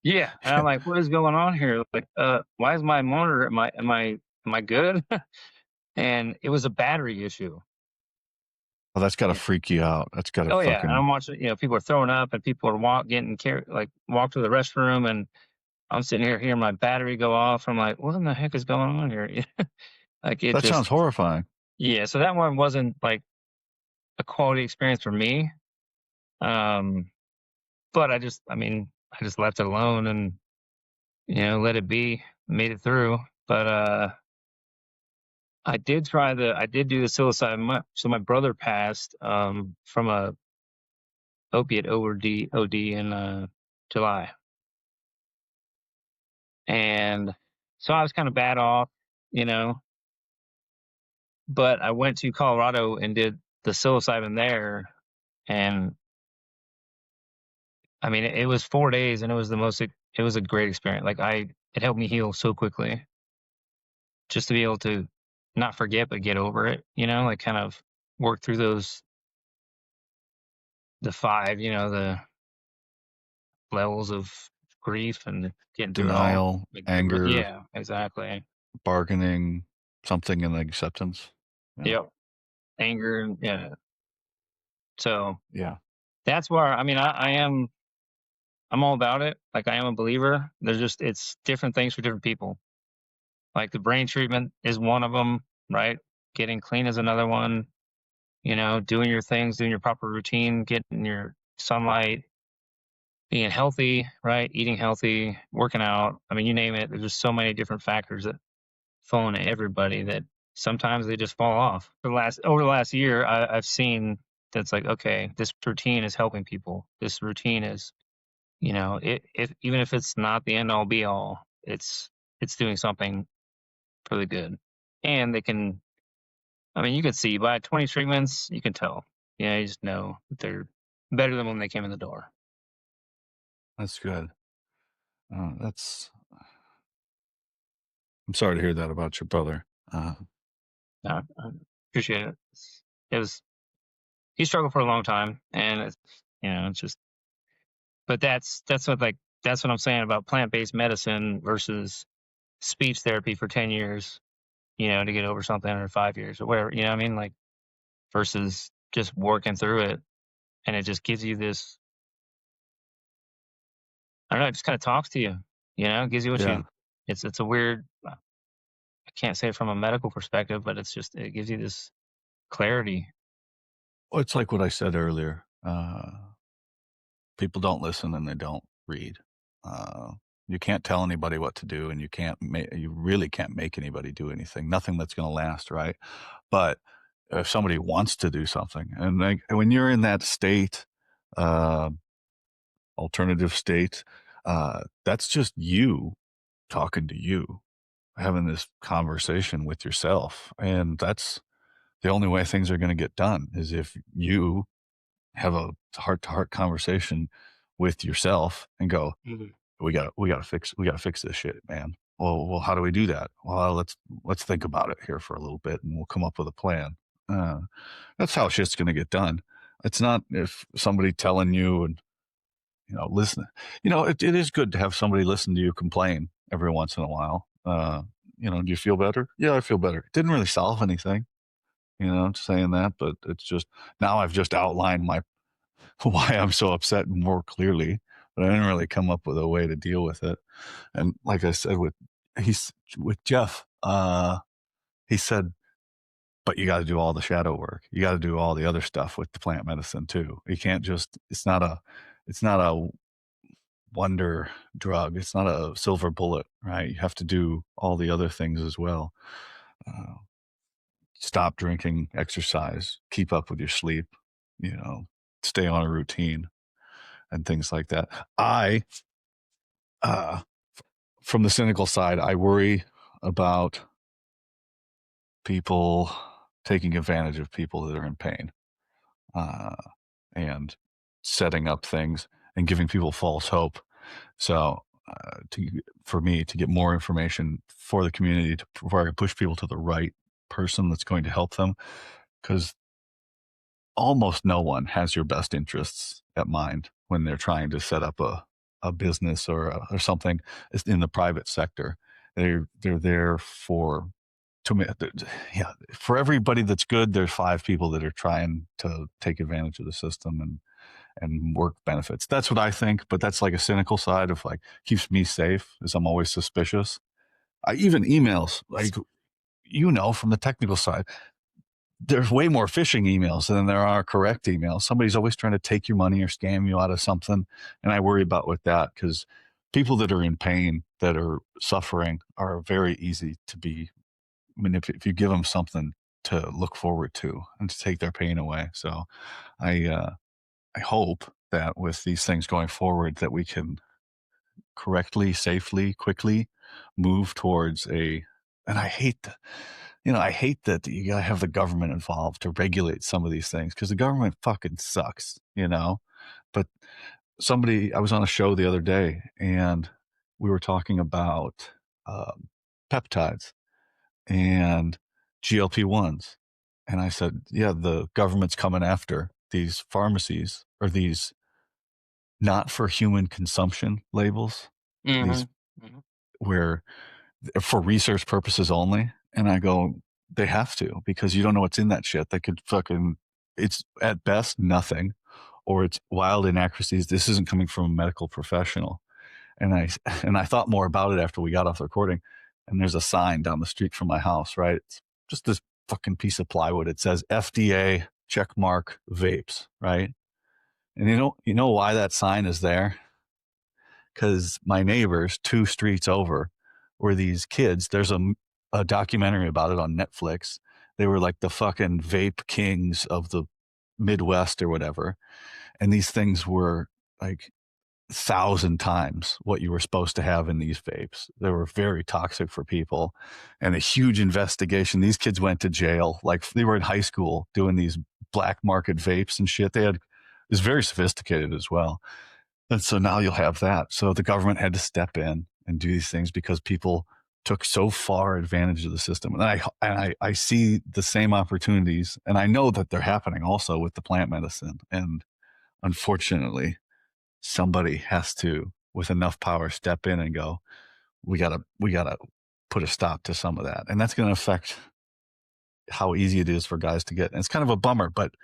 Yeah, and I'm like, what is going on here? Like, why is my monitor? Am I good? And it was a battery issue. Well, that's gotta Yeah. freak you out. That's gotta Oh yeah, and fucking I'm watching. People are throwing up, and people are getting like walk to the restroom, and I'm sitting here hearing my battery go off. I'm like, what in the heck is going on here? Like it that just, sounds horrifying. yeah. So that one wasn't like a quality experience for me. Um, but I just left it alone and let it be. Made it through. But I did do the psilocybin. So my brother passed from a opiate OD in July, and so I was kind of bad off, you know. But I went to Colorado and did the psilocybin there, and it was 4 days, and it was it was a great experience. It helped me heal so quickly, just to be able to not forget but get over it. Like kind of work through the five, the levels of grief and getting through it all. Denial, anger, Yeah, exactly. bargaining, something in acceptance. Yeah. Yep. Anger, yeah. So Yeah. that's where I'm all about it. Like I am a believer. It's different things for different people. Like the brain treatment is one of them, right? Getting clean is another one. Doing your things, doing your proper routine, getting your sunlight, being healthy, right? Eating healthy, working out. You name it. There's just so many different factors that fall into everybody that sometimes they just fall off. Over the last year, I've seen that's like, okay, this routine is helping people. This routine is, if even if it's not the end all be all, it's doing something for the good. And they can, you could see by 20 treatments, you can tell. Yeah, you just know that they're better than when they came in the door. That's good. That's I'm sorry to hear that about your brother. No, I appreciate it. It was he struggled for a long time, and it's just. But that's what I'm saying about plant based medicine versus speech therapy for 10 years, to get over something, or 5 years or whatever. You know what I mean? Like versus just working through it, and it just gives you this. I don't know. It just kind of talks to you. It gives you what Yeah. you. It's a weird. I can't say it from a medical perspective, but it gives you this clarity. Well, it's like what I said earlier. People don't listen and they don't read. Uh, you can't tell anybody what to do, and you really can't make anybody do anything. Nothing that's going to last, right? But if somebody wants to do something, and like when you're in that state, uh, alternative state, that's just you talking to you, having this conversation with yourself, and that's the only way things are going to get done is if you have a heart to heart conversation with yourself and go, Mhm. we gotta fix this shit, man. Well, how do we do that? Well, let's think about it here for a little bit, and we'll come up with a plan. Uh, that's how shit's gonna get done. It's not if somebody telling you and listen. It is good to have somebody listen to you complain every once in a while. Do you feel better? Yeah, I feel better. It didn't really solve anything, saying that, but it's just now I've just outlined my why I'm so upset more clearly, but I didn't really come up with a way to deal with it. And like I said, he's with Jeff, he said, but you got to do all the shadow work. You got to do all the other stuff with the plant medicine too. You can't just, it's not a wonder drug. It's not a silver bullet, right? You have to do all the other things as well. Uh, Stop drinking, exercise, keep up with your sleep, you know, stay on a routine and things like that. Uh, from the cynical side, I worry about people taking advantage of people that are in pain, uh, and setting up things and giving people false hope. So to for me to get more information for the community before I can push people to the right person that's going to help them, because almost no one has your best interests at mind when they're trying to set up a business or something in the private sector. They're there for to me, yeah, for everybody that's good, there's five people that are trying to take advantage of the system and work benefits. That's what I think, but that's like a cynical side of like keeps me safe, is I'm always suspicious. I even emails, like, from the technical side, there's way more phishing emails than there are correct emails. Somebody's always trying to take your money or scam you out of something. And I worry about with that because people that are in pain, that are suffering, are very easy to be. I mean, if you give them something to look forward to and to take their pain away. So I I hope that with these things going forward that we can correctly, safely, quickly move towards and I hate that you gotta have the government involved to regulate some of these things because the government fucking sucks. But I was on a show the other day and we were talking about peptides and GLP-1s. And I said, yeah, the government's coming after these pharmacies or these not for human consumption labels, these Mhm. Mhm. where for research purposes only. And I go, they have to because you don't know what's in that shit. They could it's at best nothing, or it's wild inaccuracies. This isn't coming from a medical professional. And I thought more about it after we got off the recording. And there's a sign down the street from my house, right? It's just this fucking piece of plywood. It says FDA check mark vapes, right? And you know why that sign is there? Because my neighbors 2 streets over were these kids. There's a documentary about it on Netflix. They were like the fucking vape kings of the Midwest or whatever. And these things were like 1,000 times what you were supposed to have in these vapes. They were very toxic for people, and a huge investigation. These kids went to jail. Like they were in high school doing these black market vapes and shit. It was very sophisticated as well. And so now you'll have that. So the government had to step in and do these things because people took so far advantage of the system. And I see the same opportunities, and I know that they're happening also with the plant medicine. And unfortunately, somebody has to, with enough power, step in and go, we gotta put a stop to some of that. And that's going to affect how easy it is for guys to get. And it's kind of a bummer, but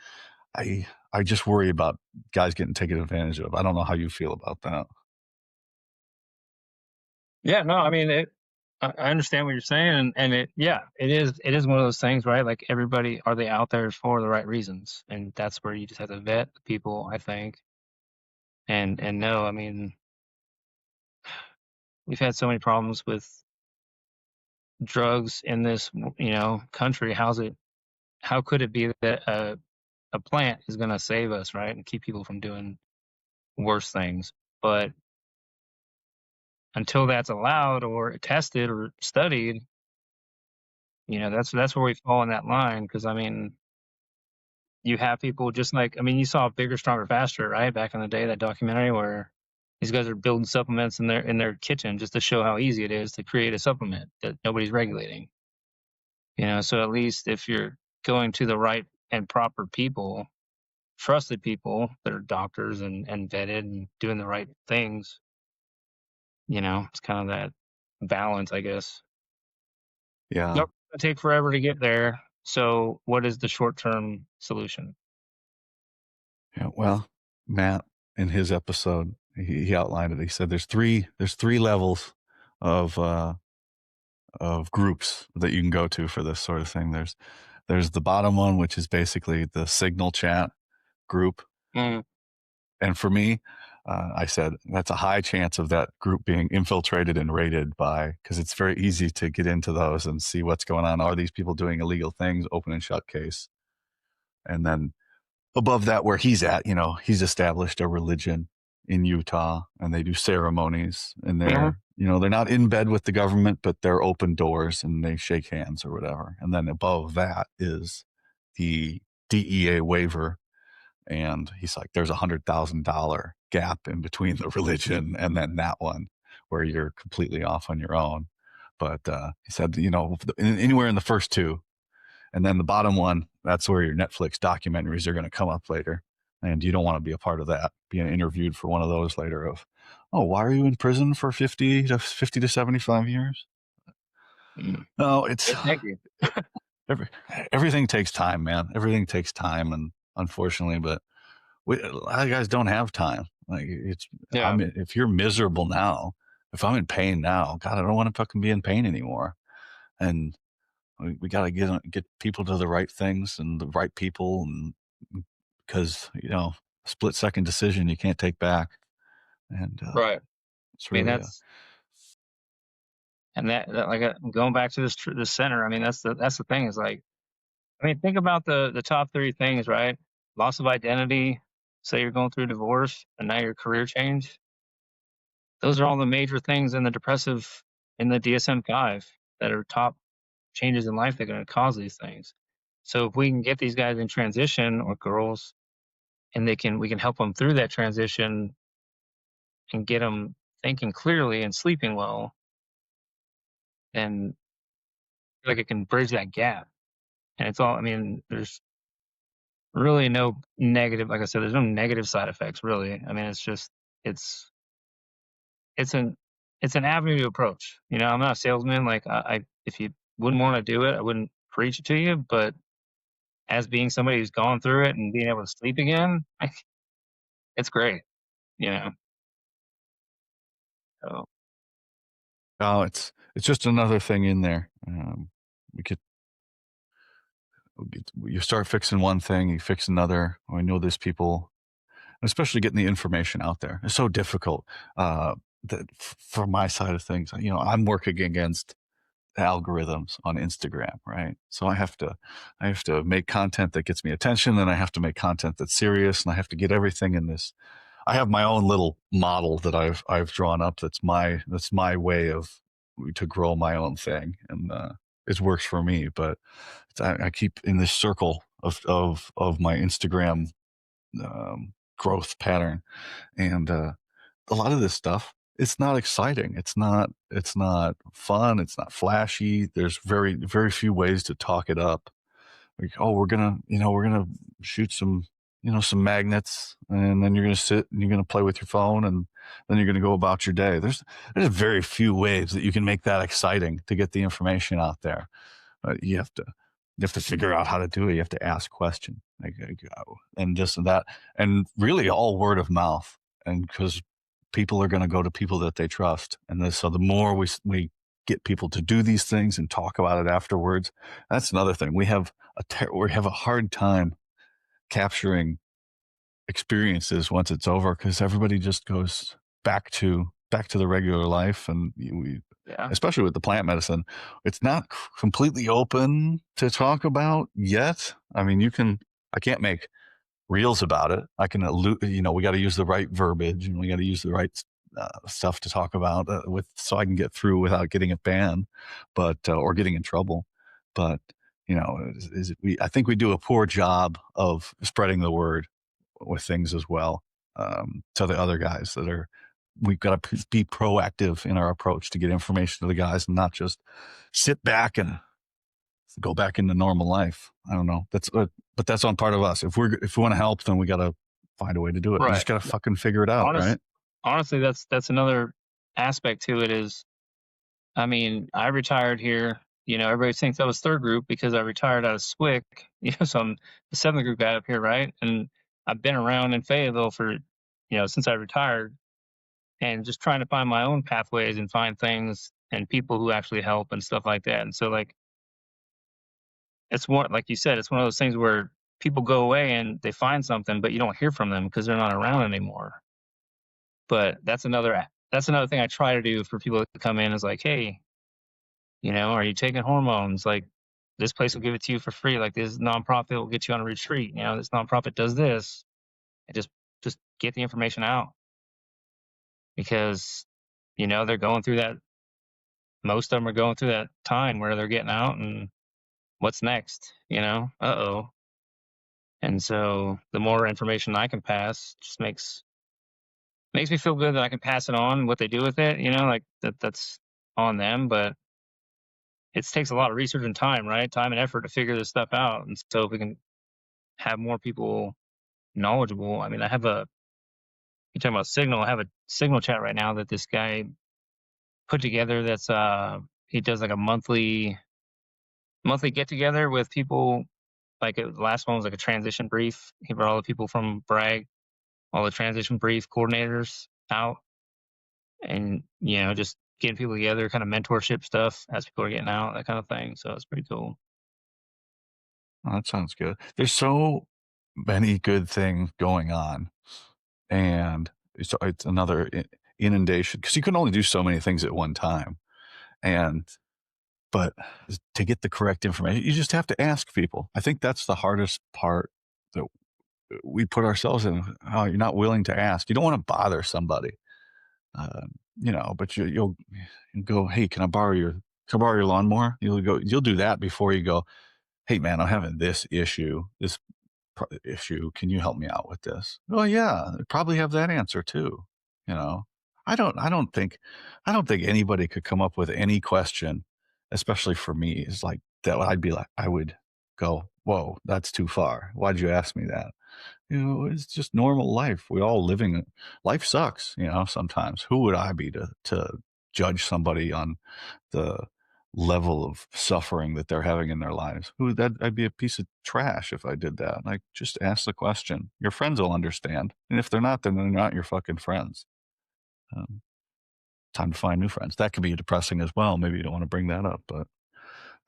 I just worry about guys getting taken advantage of. I don't know how you feel about that. Yeah, no, I mean, I understand what you're saying, and it is one of those things, right? Like everybody, are they out there for the right reasons? And that's where you just have to vet the people, I think. And no, I mean, we've had so many problems with drugs in this, country. How could it be that a plant is going to save us, right, and keep people from doing worse things? But until that's allowed or tested or studied, that's where we fall in that line. Because I mean, you have people just like, I mean, you saw Bigger, Stronger, Faster, right? Back in the day, that documentary where these guys are building supplements in their kitchen just to show how easy it is to create a supplement that nobody's regulating. So at least if you're going to the right and proper people, trusted people that are doctors and vetted and doing the right things, it's kind of that balance, I guess. Yeah. Nope, it'll take forever to get there. So what is the short term solution? Yeah. Well, Matt, in his episode, he outlined it. He said there's three levels of groups that you can go to for this sort of thing. There's the bottom one, which is basically the signal chat group. Mm, And for me, I said that's a high chance of that group being infiltrated and raided because it's very easy to get into those and see what's going on. Are these people doing illegal things? Open and shut case. And then above that, where he's at, he's established a religion in Utah and they do ceremonies and mhm. they're not in bed with the government, but they're open doors and they shake hands or whatever. And then above that is the DEA waiver. And he's like, there's $100,000 gap in between the religion and then that one where you're completely off on your own. But he said, anywhere in the first two, and then the bottom one, that's where your Netflix documentaries are going to come up later. And you don't want to be a part of that, being interviewed for one of those later of, oh, why are you in prison for 50 to 75 years? No, it's Thank you. every, everything takes time, man. Everything takes time. And unfortunately, but a lot of guys don't have time. Like Yeah. if you're miserable now, if I'm in pain now, God, I don't want to fucking be in pain anymore. And we got to get people to the right things and the right people, and because split second decision you can't take back, and Right. it's I mean, really that like going back to this center. I mean, that's the thing is like, I mean, think about the top three things, right? Loss of identity. Say you're going through a divorce and now your career change. Those are all the major things in the DSM-5 that are top changes in life that are going to cause these things. So if we can get these guys in transition or girls, and we can help them through that transition and get them thinking clearly and sleeping well, then I feel like it can bridge that gap. And it's all. I mean, there's really no negative. Like I said, there's no negative side effects really. I mean, it's it's an it's an avenue to approach. I'm not a salesman. Like I if you wouldn't want to do it, I wouldn't preach it to you. But as being somebody who's gone through it and being able to sleep again, it's great. You know. So oh, it's just another thing in there. We could you start fixing one thing, you fix another. I know there's people, especially getting the information out there. It's so difficult. That for my side of things, I'm working against algorithms on Instagram, right? So I have to make content that gets me attention, then I have to make content that's serious, and I have to get everything in this. I have my own little model that I've drawn up. That's my way of to grow my own thing, and it works for me. But I keep in this circle of my Instagram growth pattern, and a lot of this stuff, it's not exciting, it's not fun, it's not flashy. There's very very few ways to talk it up. Like, oh, we're gonna shoot some magnets, and then you're gonna sit and you're gonna play with your phone, and then you're gonna go about your day. There's very few ways that you can make that exciting to get the information out there. You have to figure out how to do it. You have to ask questions, and just that, and really all word of mouth, and because people are going to go to people that they trust, and so the more we get people to do these things and talk about it afterwards, that's another thing. We have a hard time capturing experiences once it's over, because everybody just goes back to the regular life, and yeah, especially with the plant medicine, it's not completely open to talk about yet. I mean, I can't make reels about it. I can we got to use the right verbiage, and we got to use the right stuff to talk about so I can get through without getting it banned, but or getting in trouble. But I think we do a poor job of spreading the word with things as well, to the other guys that are. We've got to be proactive in our approach to get information to the guys, and not just sit back and go back into normal life. I don't know. But that's on part of us. If we want to help, then we got to find a way to do it. We right. just got to fucking figure it out, Honest, right? honestly, that's another aspect to it. Is I mean, I retired here. Everybody thinks I was third group because I retired out of SWIC. So I'm the seventh group guy up here, right? And I've been around in Fayetteville for since I retired, and just trying to find my own pathways and find things and people who actually help and stuff like that. And so like it's one like you said, it's one of those things where people go away and they find something, but you don't hear from them because they're not around anymore. But that's another thing I try to do for people to come in is like, hey, are you taking hormones? Like this place will give it to you for free. Like this nonprofit will get you on a retreat. This nonprofit does this. And just get the information out because they're going through that. Most of them are going through that time where they're getting out and what's next. Uh-oh. And so the more information I can pass just makes makes me feel good that I can pass it on. What they do with it, like that's on them. But it takes a lot of research and time, right? Time and effort to figure this stuff out. And so if we can have more people knowledgeable, I mean, you're talking about Signal. I have a Signal chat right now that this guy put together. He does like a monthly get together with people. Like the last one was like a transition brief. He brought all the people from Bragg, all the transition brief coordinators out, and just getting people together, kind of mentorship stuff as people are getting out, that kind of thing. So it's pretty cool. Oh, that sounds good. There's so many good things going on, and it's another inundation because you can only do so many things at one time. And but to get the correct information, you just have to ask people. I think that's the hardest part that we put ourselves in. Oh, you're not willing to ask. You don't want to bother somebody, but you'll go, hey, can I borrow your lawnmower? You'll do that before you go, hey man, I'm having this issue. Can you help me out with this? Well, yeah, they probably have that answer too. You know, I don't think anybody could come up with any question, especially for me, is like that. I would go, whoa, that's too far. Why'd you ask me that? It's just normal life. We all living life sucks, sometimes. Who would I be to judge somebody on the level of suffering that they're having in their lives? I'd be a piece of trash if I did that. Like, just ask the question. Your friends will understand. And if they're not, then they're not your fucking friends. Um, Time to find new friends. That could be depressing as well. Maybe you don't want to bring that up, but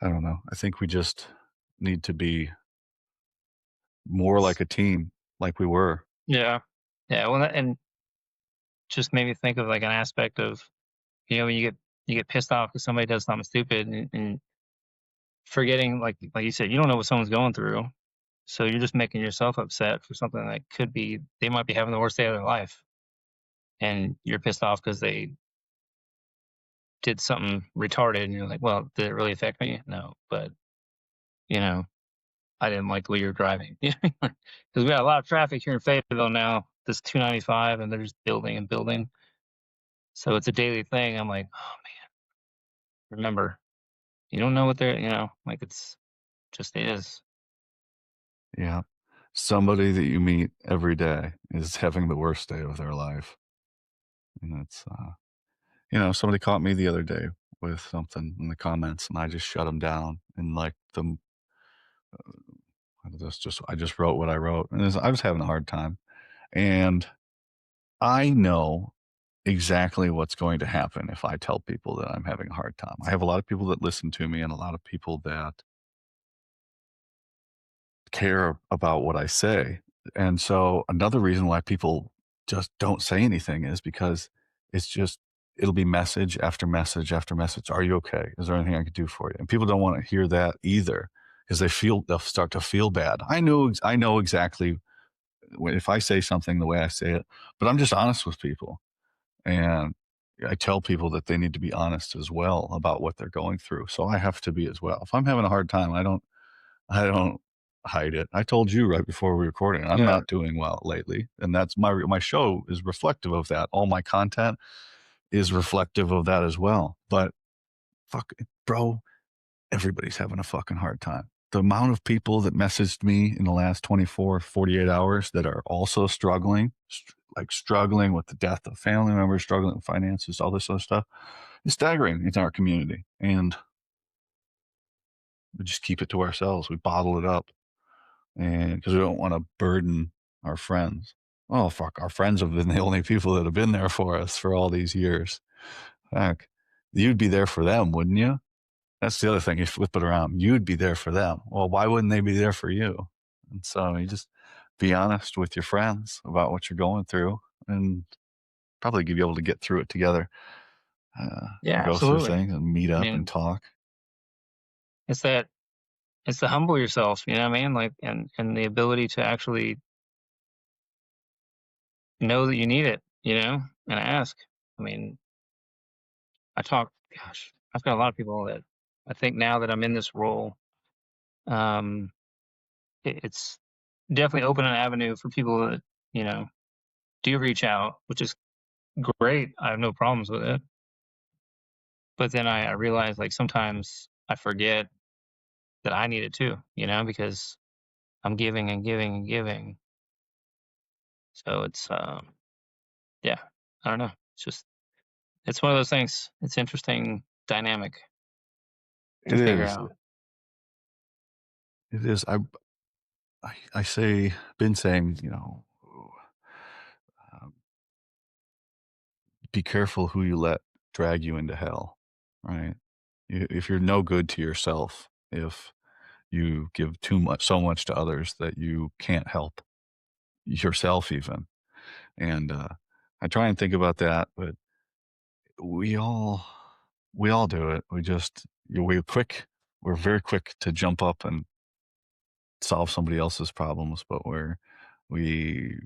I don't know. I think we just need to be more like a team, like we were. Yeah. Yeah. Well, and just made me think of like an aspect of, when you get pissed off because somebody does something stupid, and forgetting, like you said, you don't know what someone's going through. So you're just making yourself upset for something that could be, they might be having the worst day of their life. And you're pissed off because they did something retarded. And you're like, well, did it really affect me? No. But, you know, I didn't like the way you were driving. Because we got a lot of traffic here in Fayetteville now, this 295, and they're just building and building. So it's a daily thing. I'm like, oh man, remember, you don't know what they're, like it's just is. Yeah. Somebody that you meet every day is having the worst day of their life. And somebody caught me the other day with something in the comments and I just shut them down. And like I just wrote what I wrote. And I was having a hard time. And I know exactly what's going to happen if I tell people that I'm having a hard time. I have a lot of people that listen to me and a lot of people that care about what I say. And so another reason why people just don't say anything is because it's just it'll be message after message after message. Are you okay? Is there anything I could do for you? And people don't want to hear that either because they'll start to feel bad. I know exactly if I say something the way I say it, but I'm just honest with people. And I tell people that they need to be honest as well about what they're going through. So I have to be as well. If I'm having a hard time, I don't hide it. I told you right before we recorded, I'm Yeah. not doing well lately, and that's my show is reflective of that. All my content is reflective of that as well. But fuck, bro, everybody's having a fucking hard time. The amount of people that messaged me in the last 24, 48 hours that are also struggling with the death of family members, struggling with finances, all this other stuff, is staggering in our community. And we just keep it to ourselves. We bottle it up. And because we don't want to burden our friends. Oh, fuck. Our friends have been the only people that have been there for us for all these years. Heck, you'd be there for them, wouldn't you? That's the other thing. You flip it around. You'd be there for them. Well, why wouldn't they be there for you? And so you just be honest with your friends about what you're going through and probably be able to get through it together, Yeah, go through absolutely. things and meet I up and mean, talk. it's that, it's to humble yourself, you know what I mean? Like, and the ability to actually know that you need it, and ask. I mean, I've got a lot of people that I think now that I'm in this role, um, it's definitely open an avenue for people that, do reach out, which is great. I have no problems with it. But then I realized like sometimes I forget that I need it too, because I'm giving and giving and giving. So it's yeah, I don't know. It's one of those things. It's interesting dynamic to It figure is. out. It is. I say, been saying, um, be careful who you let drag you into hell, right? If you're no good to yourself, if you give too much, so much to others that you can't help yourself, even. And I try and think about that, but we all we all do it. We just we're very quick to jump up and solve somebody else's problems, but we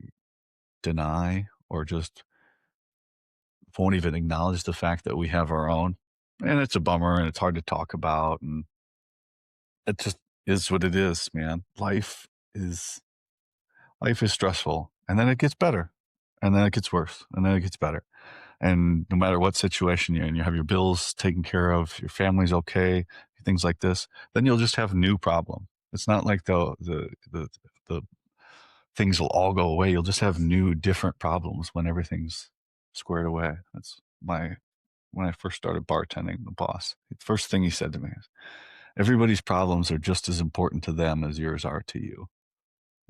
deny or just won't even acknowledge the fact that we have our own. And it's a bummer and it's hard to talk about. And it just is what it is, man. Life is stressful. And then it gets better. And then it gets worse. And then it gets better. And no matter what situation you're in, you have your bills taken care of, your family's okay, things like this, then you'll just have new problems. It's not like the things will all go away. You'll just have new, different problems when everything's squared away. That's my when I first started bartending, the boss. The first thing he said to me is, "Everybody's problems are just as important to them as yours are to you."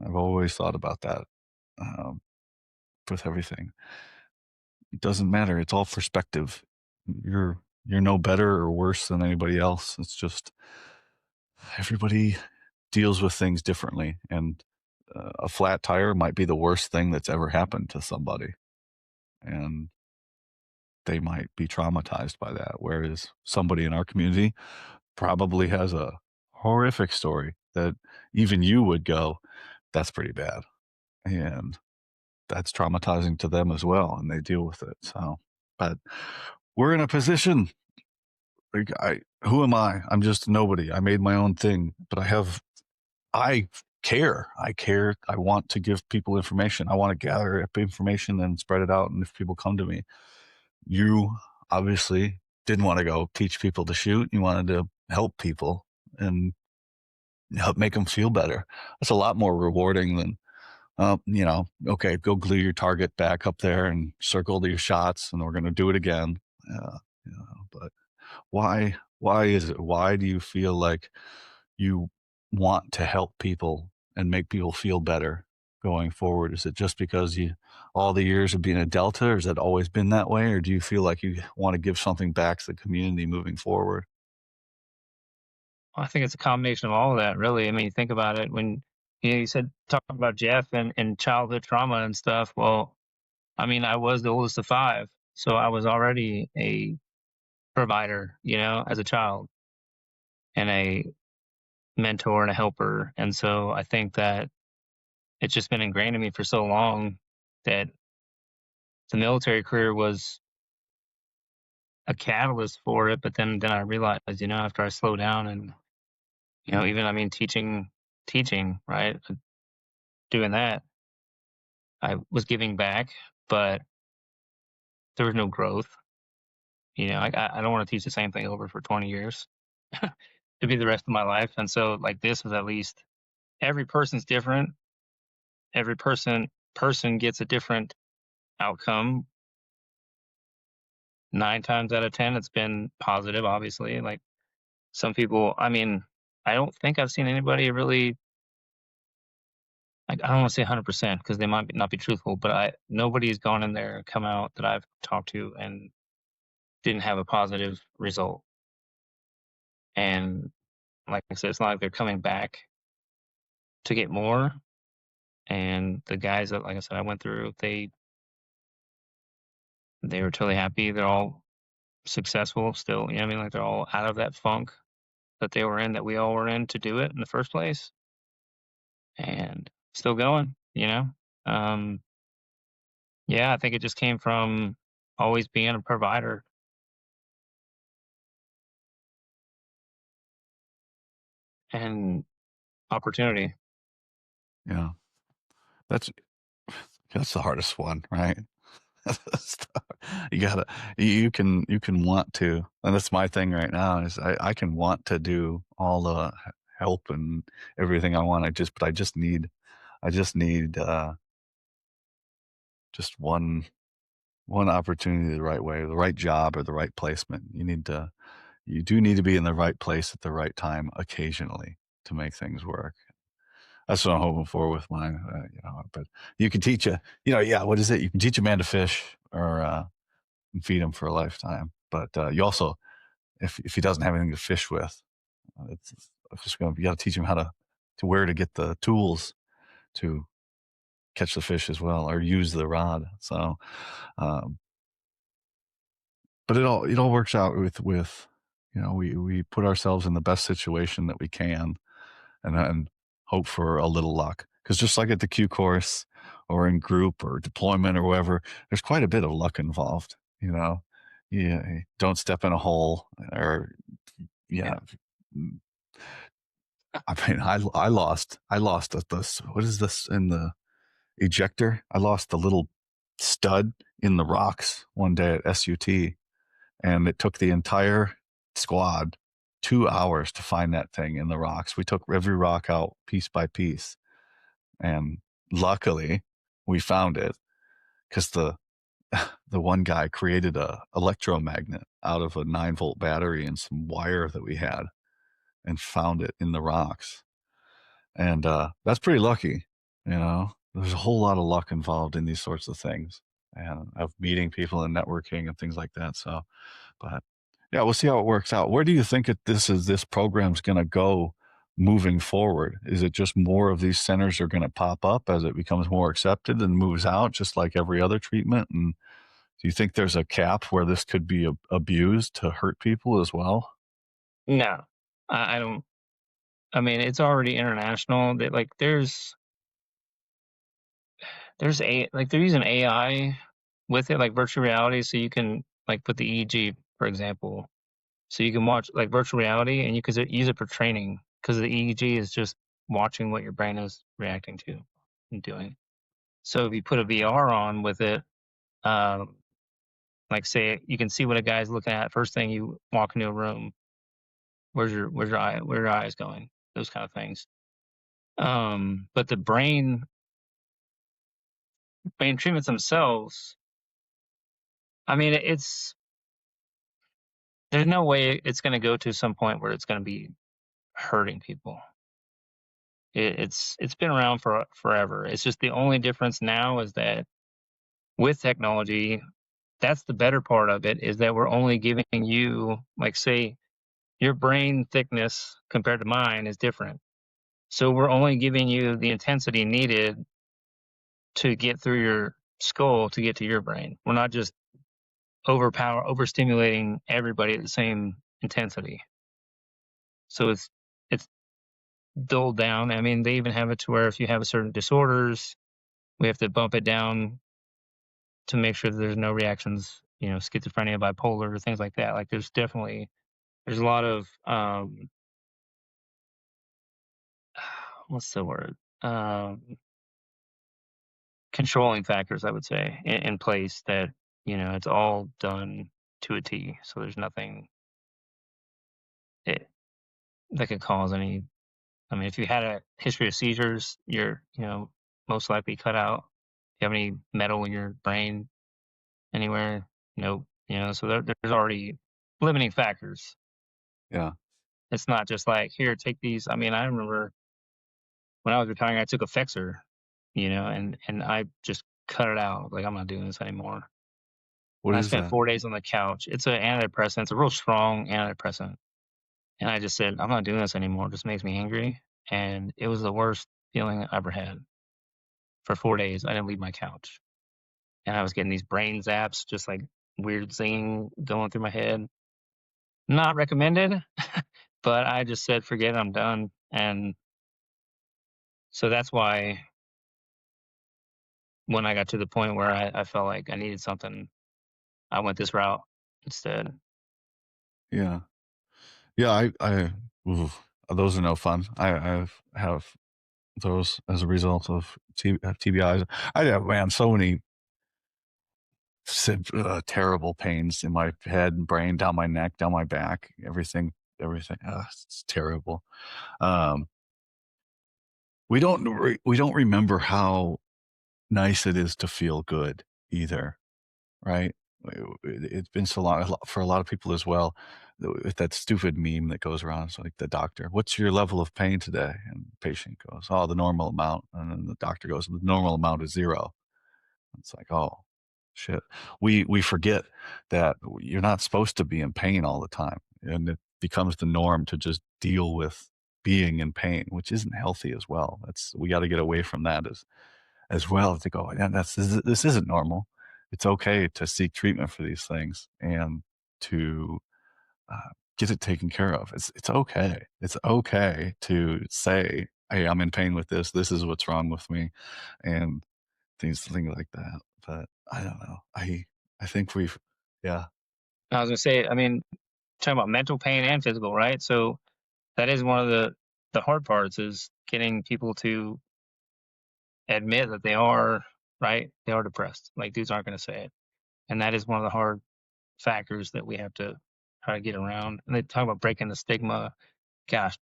I've always thought about that um, with everything. It doesn't matter. It's all perspective. You're no better or worse than anybody else. It's just everybody deals with things differently, and a flat tire might be the worst thing that's ever happened to somebody, and they might be traumatized by that. Whereas somebody in our community probably has a horrific story that even you would go, "That's pretty bad," and that's traumatizing to them as well, and they deal with it. So, but we're in a position. Like, who am I? I'm just nobody. I made my own thing, but I care. I care. I want to give people information. I want to gather up information and spread it out. And if people come to me, you obviously didn't want to go teach people to shoot. You wanted to help people and help make them feel better. That's a lot more rewarding than, okay, go glue your target back up there and circle your shots, and we're going to do it again. But why is it? Why do you feel like you want to help people and make people feel better going forward? Is it just because you all the years of being a Delta, or has that always been that way, or do you feel like you want to give something back to the community moving forward? I think it's a combination of all of that, really. I mean, you think about it when you said talk about Jeff and childhood trauma and stuff. Well, I mean, I was the oldest of five, so I was already a provider, as a child, and a mentor and a helper. And so I think that it's just been ingrained in me for so long that the military career was a catalyst for it. But then I realized, after I slowed down and, even I mean teaching, right? Doing that, I was giving back, but there was no growth. I don't want to teach the same thing over for 20 years to be the rest of my life. And so like this was at least every person's different. Every person gets a different outcome. 9 times out of 10, it's been positive, obviously. Like some people, I mean, I don't think I've seen anybody really, like, I don't want to say 100% because they might not be truthful, but nobody's gone in there, come out that I've talked to and didn't have a positive result. And like I said, it's not like they're coming back to get more. And the guys that, like I said, I went through, they were totally happy. They're all successful still. You know what I mean? Like they're all out of that funk that they were in, that we all were in to do it in the first place, and still going. Um, yeah, I think it just came from always being a provider and opportunity. Yeah, that's that's the hardest one, right? You gotta, you can want to, and that's my thing right now is I can want to do all the help and everything I want. But I just need just one opportunity the right way, the right job or the right placement. You do need to be in the right place at the right time occasionally to make things work. That's what I'm hoping for with mine. But you can teach yeah, what is it? You can teach a man to fish or feed him for a lifetime. But you also, if he doesn't have anything to fish with, it's just you got to teach him how to where to get the tools to catch the fish as well, or use the rod. So, um, but it all works out with we put ourselves in the best situation that we can, and hope for a little luck. Because just like at the Q course or in group or deployment or wherever, there's quite a bit of luck involved. Yeah, don't step in a hole or Yeah. yeah. I mean, I lost at this. What is this in the ejector? I lost the little stud in the rocks one day at SUT, and it took the entire squad 2 hours to find that thing in the rocks. We took every rock out piece by piece, and luckily we found it because the one guy created a electromagnet out of a 9-volt battery and some wire that we had and found it in the rocks. And that's pretty lucky. There's a whole lot of luck involved in these sorts of things, and of meeting people and networking and things like that. So, but yeah, we'll see how it works out. Where do you think this program's going to go moving forward? Is it just more of these centers are going to pop up as it becomes more accepted and moves out, just like every other treatment? And do you think there's a cap where this could be abused to hurt people as well? No, I don't. I mean, it's already international. That like there's a like they're using AI with it, like virtual reality, so you can like put the EEG, for example, so you can watch like virtual reality, and you could use it for training because the EEG is just watching what your brain is reacting to and doing. So if you put a VR on with it, um, like say you can see what a guy's looking at first thing you walk into a room. Where your eyes going? Those kind of things. But the brain treatments themselves, I mean, there's no way it's going to go to some point where it's going to be hurting people. It's been around for forever. It's just the only difference now is that with technology, that's the better part of it, is that we're only giving you, like, say, your brain thickness compared to mine is different. So we're only giving you the intensity needed to get through your skull to get to your brain. We're not just overstimulating everybody at the same intensity. So it's dulled down. I mean, they even have it to where if you have a certain disorders, we have to bump it down to make sure that there's no reactions, schizophrenia, bipolar, things like that. Like there's a lot of what's the word? Controlling factors, I would say, in place that, it's all done to a T. So there's nothing it, that could cause any. I mean, if you had a history of seizures, you're, most likely cut out. If you have any metal in your brain anywhere, nope. So there's already limiting factors. Yeah, It's not just like, here, take these. I mean, I remember when I was retiring, I took a Fexer, and I just cut it out. Like, I'm not doing this anymore. what And I is spent that? 4 days on the couch. It's an antidepressant. It's a real strong antidepressant. And I just said, I'm not doing this anymore. It just makes me angry. And it was the worst feeling I ever had. For 4 days, I didn't leave my couch. And I was getting these brain zaps, just like weird zing going through my head. Not recommended, but I just said, forget it, I'm done. And so that's why when I got to the point where I felt like I needed something, I went this route instead. Yeah. Yeah, oof, those are no fun. I have those as a result of TBIs. I have, man, so many terrible pains in my head and brain, down my neck, down my back, everything. It's terrible. Um, we don't remember how nice it is to feel good either, right? It's been so long for a lot of people as well. With that stupid meme that goes around, it's like the doctor, "What's your level of pain today?" And the patient goes, "Oh, the normal amount." And then the doctor goes, "The normal amount is 0." It's like, oh shit. We forget that you're not supposed to be in pain all the time, and it becomes the norm to just deal with being in pain, which isn't healthy as well. That's we got to get away from that as well, to go, yeah, this isn't normal. It's okay to seek treatment for these things and to get it taken care of. It's okay. It's okay to say, "Hey, I'm in pain with this. This is what's wrong with me," and things like that. But I don't know. I think we've, yeah, I was gonna say, I mean, talking about mental pain and physical, right? So that is one of the hard parts is getting people to admit that they are right, they are depressed. Like dudes aren't gonna say it, and that is one of the hard factors that we have to try to get around. And they talk about breaking the stigma. Gosh,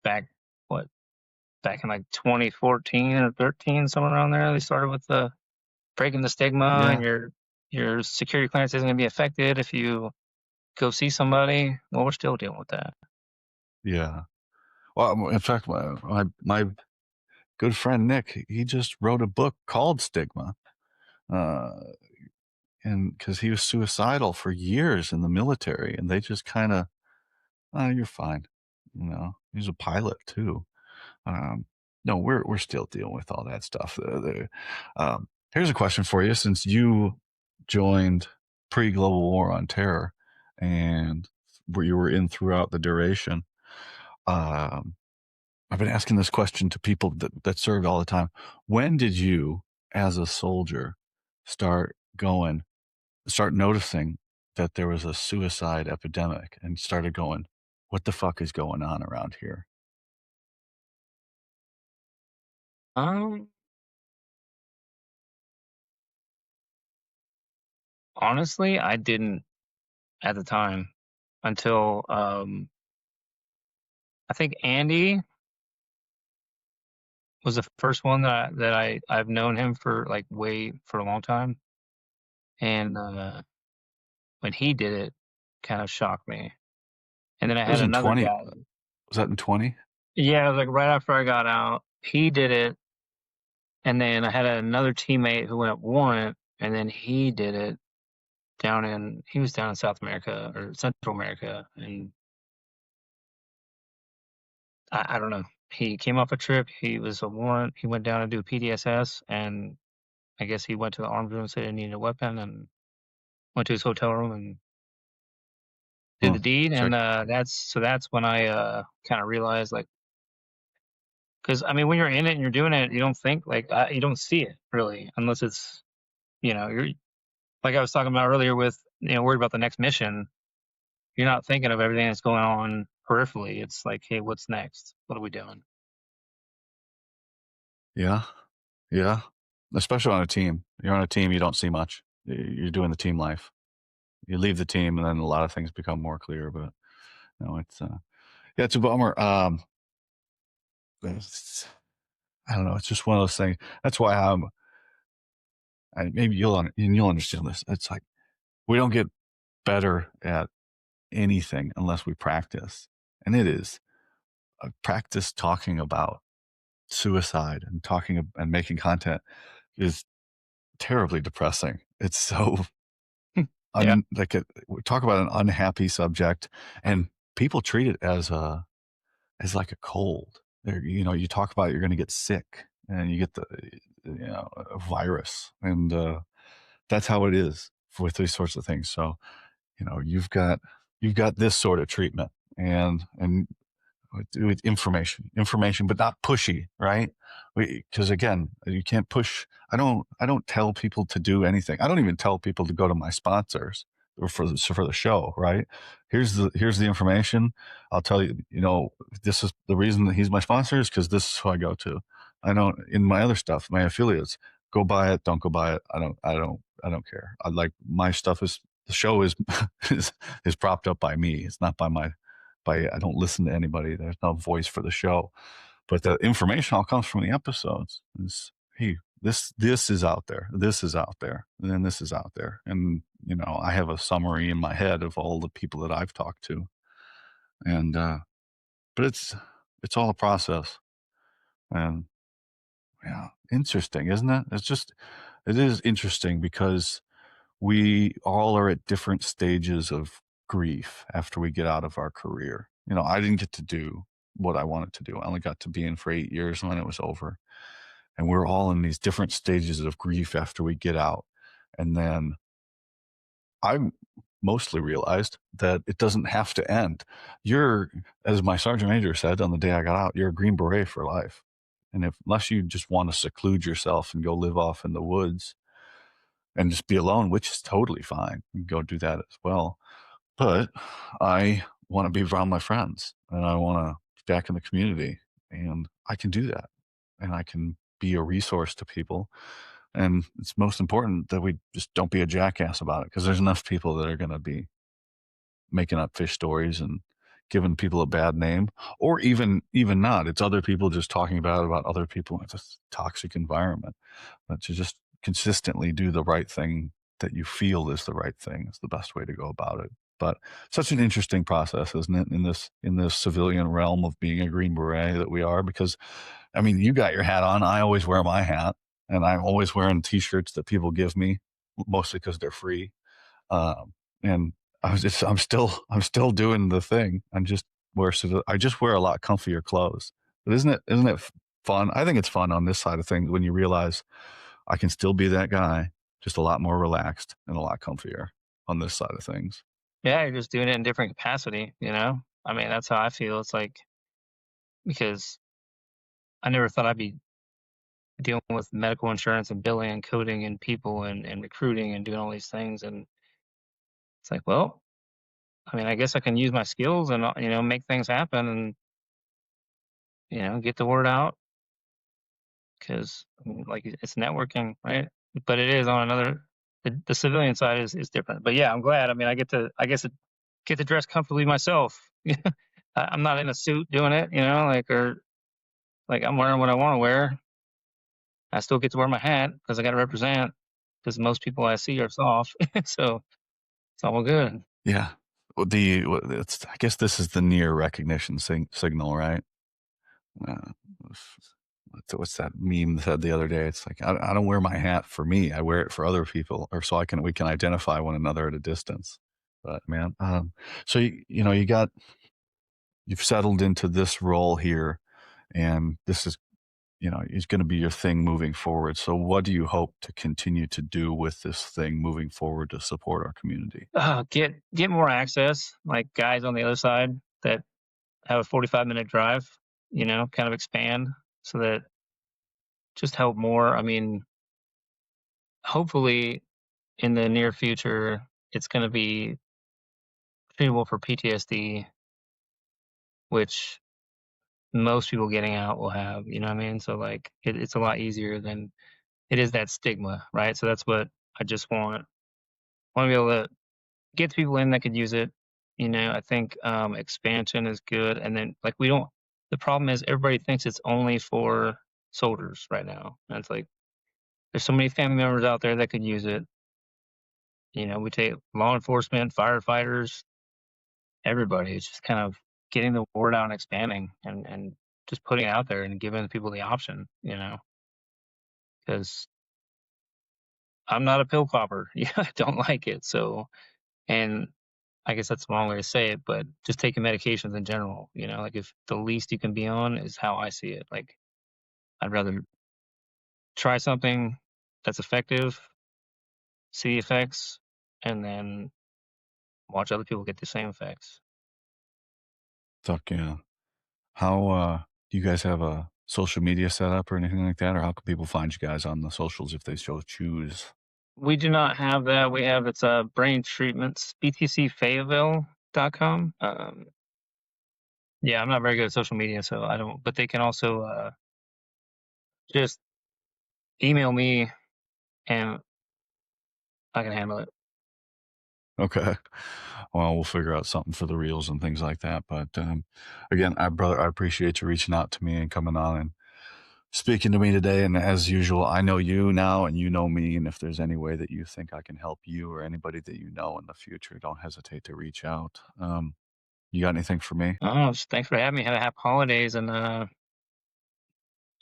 what back in like 2014 or 13, somewhere around there, they started with the breaking the stigma, and yeah, your security clearance isn't gonna be affected if you go see somebody. Well, we're still dealing with that. yeah. Well, in fact, my good friend Nick, he just wrote a book called Stigma, uh, and because he was suicidal for years in the military, and they just kind of, oh, you're fine, He's a pilot too. Um, no, we're still dealing with all that stuff. Here's a question for you: since you joined pre-global war on terror, and where you were in throughout the duration, um, I've been asking this question to people that served all the time. When did you, as a soldier, start going, start noticing that there was a suicide epidemic, and started going, "What the fuck is going on around here?" Um, Honestly, I didn't at the time until I think Andy was the first one I've known him for like way for a long time, and when he did it, kind of shocked me. And then I It had was in another 20. guy. Was that in 20? Yeah, it was like right after I got out, he did it, and then I had another teammate who went up warrant, and then he did it he was down in South America or Central America, and I don't know. He came off a trip. He was a warrant. He went down to do PDSS, and I guess he went to the arms room and said he needed a weapon, and went to his hotel room and did Huh. the deed. Check. And that's when I kind of realized, like, because I mean, when you're in it and you're doing it, you don't think like you don't see it really unless it's you're like I was talking about earlier with worried about the next mission. You're not thinking of everything that's going on peripherally. It's like, hey, what's next? What are we doing? Yeah. Yeah. Especially on a team. You're on a team, you don't see much. You're doing the team life. You leave the team, and then a lot of things become more clear. But no, yeah, it's a bummer. I don't know. It's just one of those things. That's why maybe you'll understand this. It's like we don't get better at anything unless we practice, and it is practice talking about suicide and and making content is terribly depressing. It's so Yeah. we talk about an unhappy subject, and people treat it as like a cold. You talk about you're going to get sick, and you get a virus, and that's how it is with these sorts of things. So you've got this sort of treatment, and with information, but not pushy, right? Because again, you can't push. I don't tell people to do anything. I don't even tell people to go to my sponsors or for the show, right? Here's the information. I'll tell you, this is the reason that he's my sponsor is because this is who I go to. I don't in my other stuff, my affiliates. Go buy it, don't go buy it. I don't care. I like my stuff is the show is is is propped up by me. It's not by my by I don't listen to anybody. There's no voice for the show. But the information all comes from the episodes. It's, hey, this is out there. This is out there. And then this is out there. And I have a summary in my head of all the people that I've talked to. And but it's all a process. And yeah, interesting, isn't it? It is interesting because we all are at different stages of grief after we get out of our career. I didn't get to do what I wanted to do. I only got to be in for 8 years when it was over. And we're all in these different stages of grief after we get out. And then I mostly realized that it doesn't have to end. You're, as my sergeant major said on the day I got out, you're a Green Beret for life. And unless you just want to seclude yourself and go live off in the woods and just be alone, which is totally fine, you can go do that as well. But I want to be around my friends and I want to be back in the community, and I can do that, and I can be a resource to people. And it's most important that we just don't be a jackass about it, because there's enough people that are going to be making up fish stories and giving people a bad name, or even not. It's other people just talking about other people. It's a toxic environment. But to just consistently do the right thing that you feel is the right thing is the best way to go about it. But such an interesting process, isn't it, in this civilian realm of being a Green Beret that we are? Because I mean, you got your hat on. I always wear my hat, and I'm always wearing T-shirts that people give me, mostly because they're free. And I'm still doing the thing. I just wear a lot comfier clothes. But isn't it fun? I think it's fun on this side of things when you realize I can still be that guy, just a lot more relaxed and a lot comfier on this side of things. Yeah, you're just doing it in different capacity, you know? I mean, that's how I feel. It's like because I never thought I'd be dealing with medical insurance and billing and coding and people and recruiting and doing all these things. And it's like, well, I mean, I guess I can use my skills and, make things happen and, get the word out because, like, it's networking, right? But it is on the civilian side is different. But yeah, I'm glad. I mean, I guess, get to dress comfortably myself. I'm not in a suit doing it, or like I'm wearing what I want to wear. I still get to wear my hat because I got to represent. Because most people I see are soft, so it's all good. Yeah. I guess this is the near recognition signal, right? Uh, what's that meme said the other day? It's like I don't wear my hat for me. I wear it for other people, or so we can identify one another at a distance. But man, so you've settled into this role here, and this is going to be your thing moving forward. So what do you hope to continue to do with this thing moving forward to support our community? Get more access, like guys on the other side that have a 45-minute drive. Kind of expand so that just help more. I mean, hopefully in the near future, it's going to be treatable for PTSD, which most people getting out will have. You know what I mean? So like, it's a lot easier than it is that stigma, right? So that's what I just want to be able to get people in that could use it. I think expansion is good, and then like we don't. The problem is everybody thinks it's only for soldiers right now, and it's like there's so many family members out there that could use it. We take law enforcement, firefighters, everybody. It's just kind of getting the word out and expanding, and just putting it out there and giving people the option. Because I'm not a pill popper. Yeah, I don't like it. So, and I guess that's the wrong way to say it, but just taking medications in general, like if the least you can be on is how I see it. Like I'd rather try something that's effective, see the effects, and then watch other people get the same effects. Fuck yeah. How do you guys have a social media set up or anything like that, or how can people find you guys on the socials if they so choose? We do not have that. We have it's brain treatments, btcfayetteville.com. Yeah, I'm not very good at social media, so I don't, but they can also just email me and I can handle it. Okay. Well, we'll figure out something for the reels and things like that. But again, brother, I appreciate you reaching out to me and coming on and speaking to me today. And as usual, I know you now and you know me. And if there's any way that you think I can help you or anybody that you know in the future, don't hesitate to reach out. You got anything for me? Oh, thanks for having me. Have a happy holidays, and I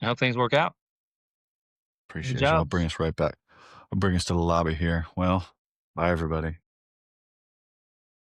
hope things work out. Good Appreciate you. I'll job. bring us right back. I'll bring us to the lobby here. Well, bye, everybody.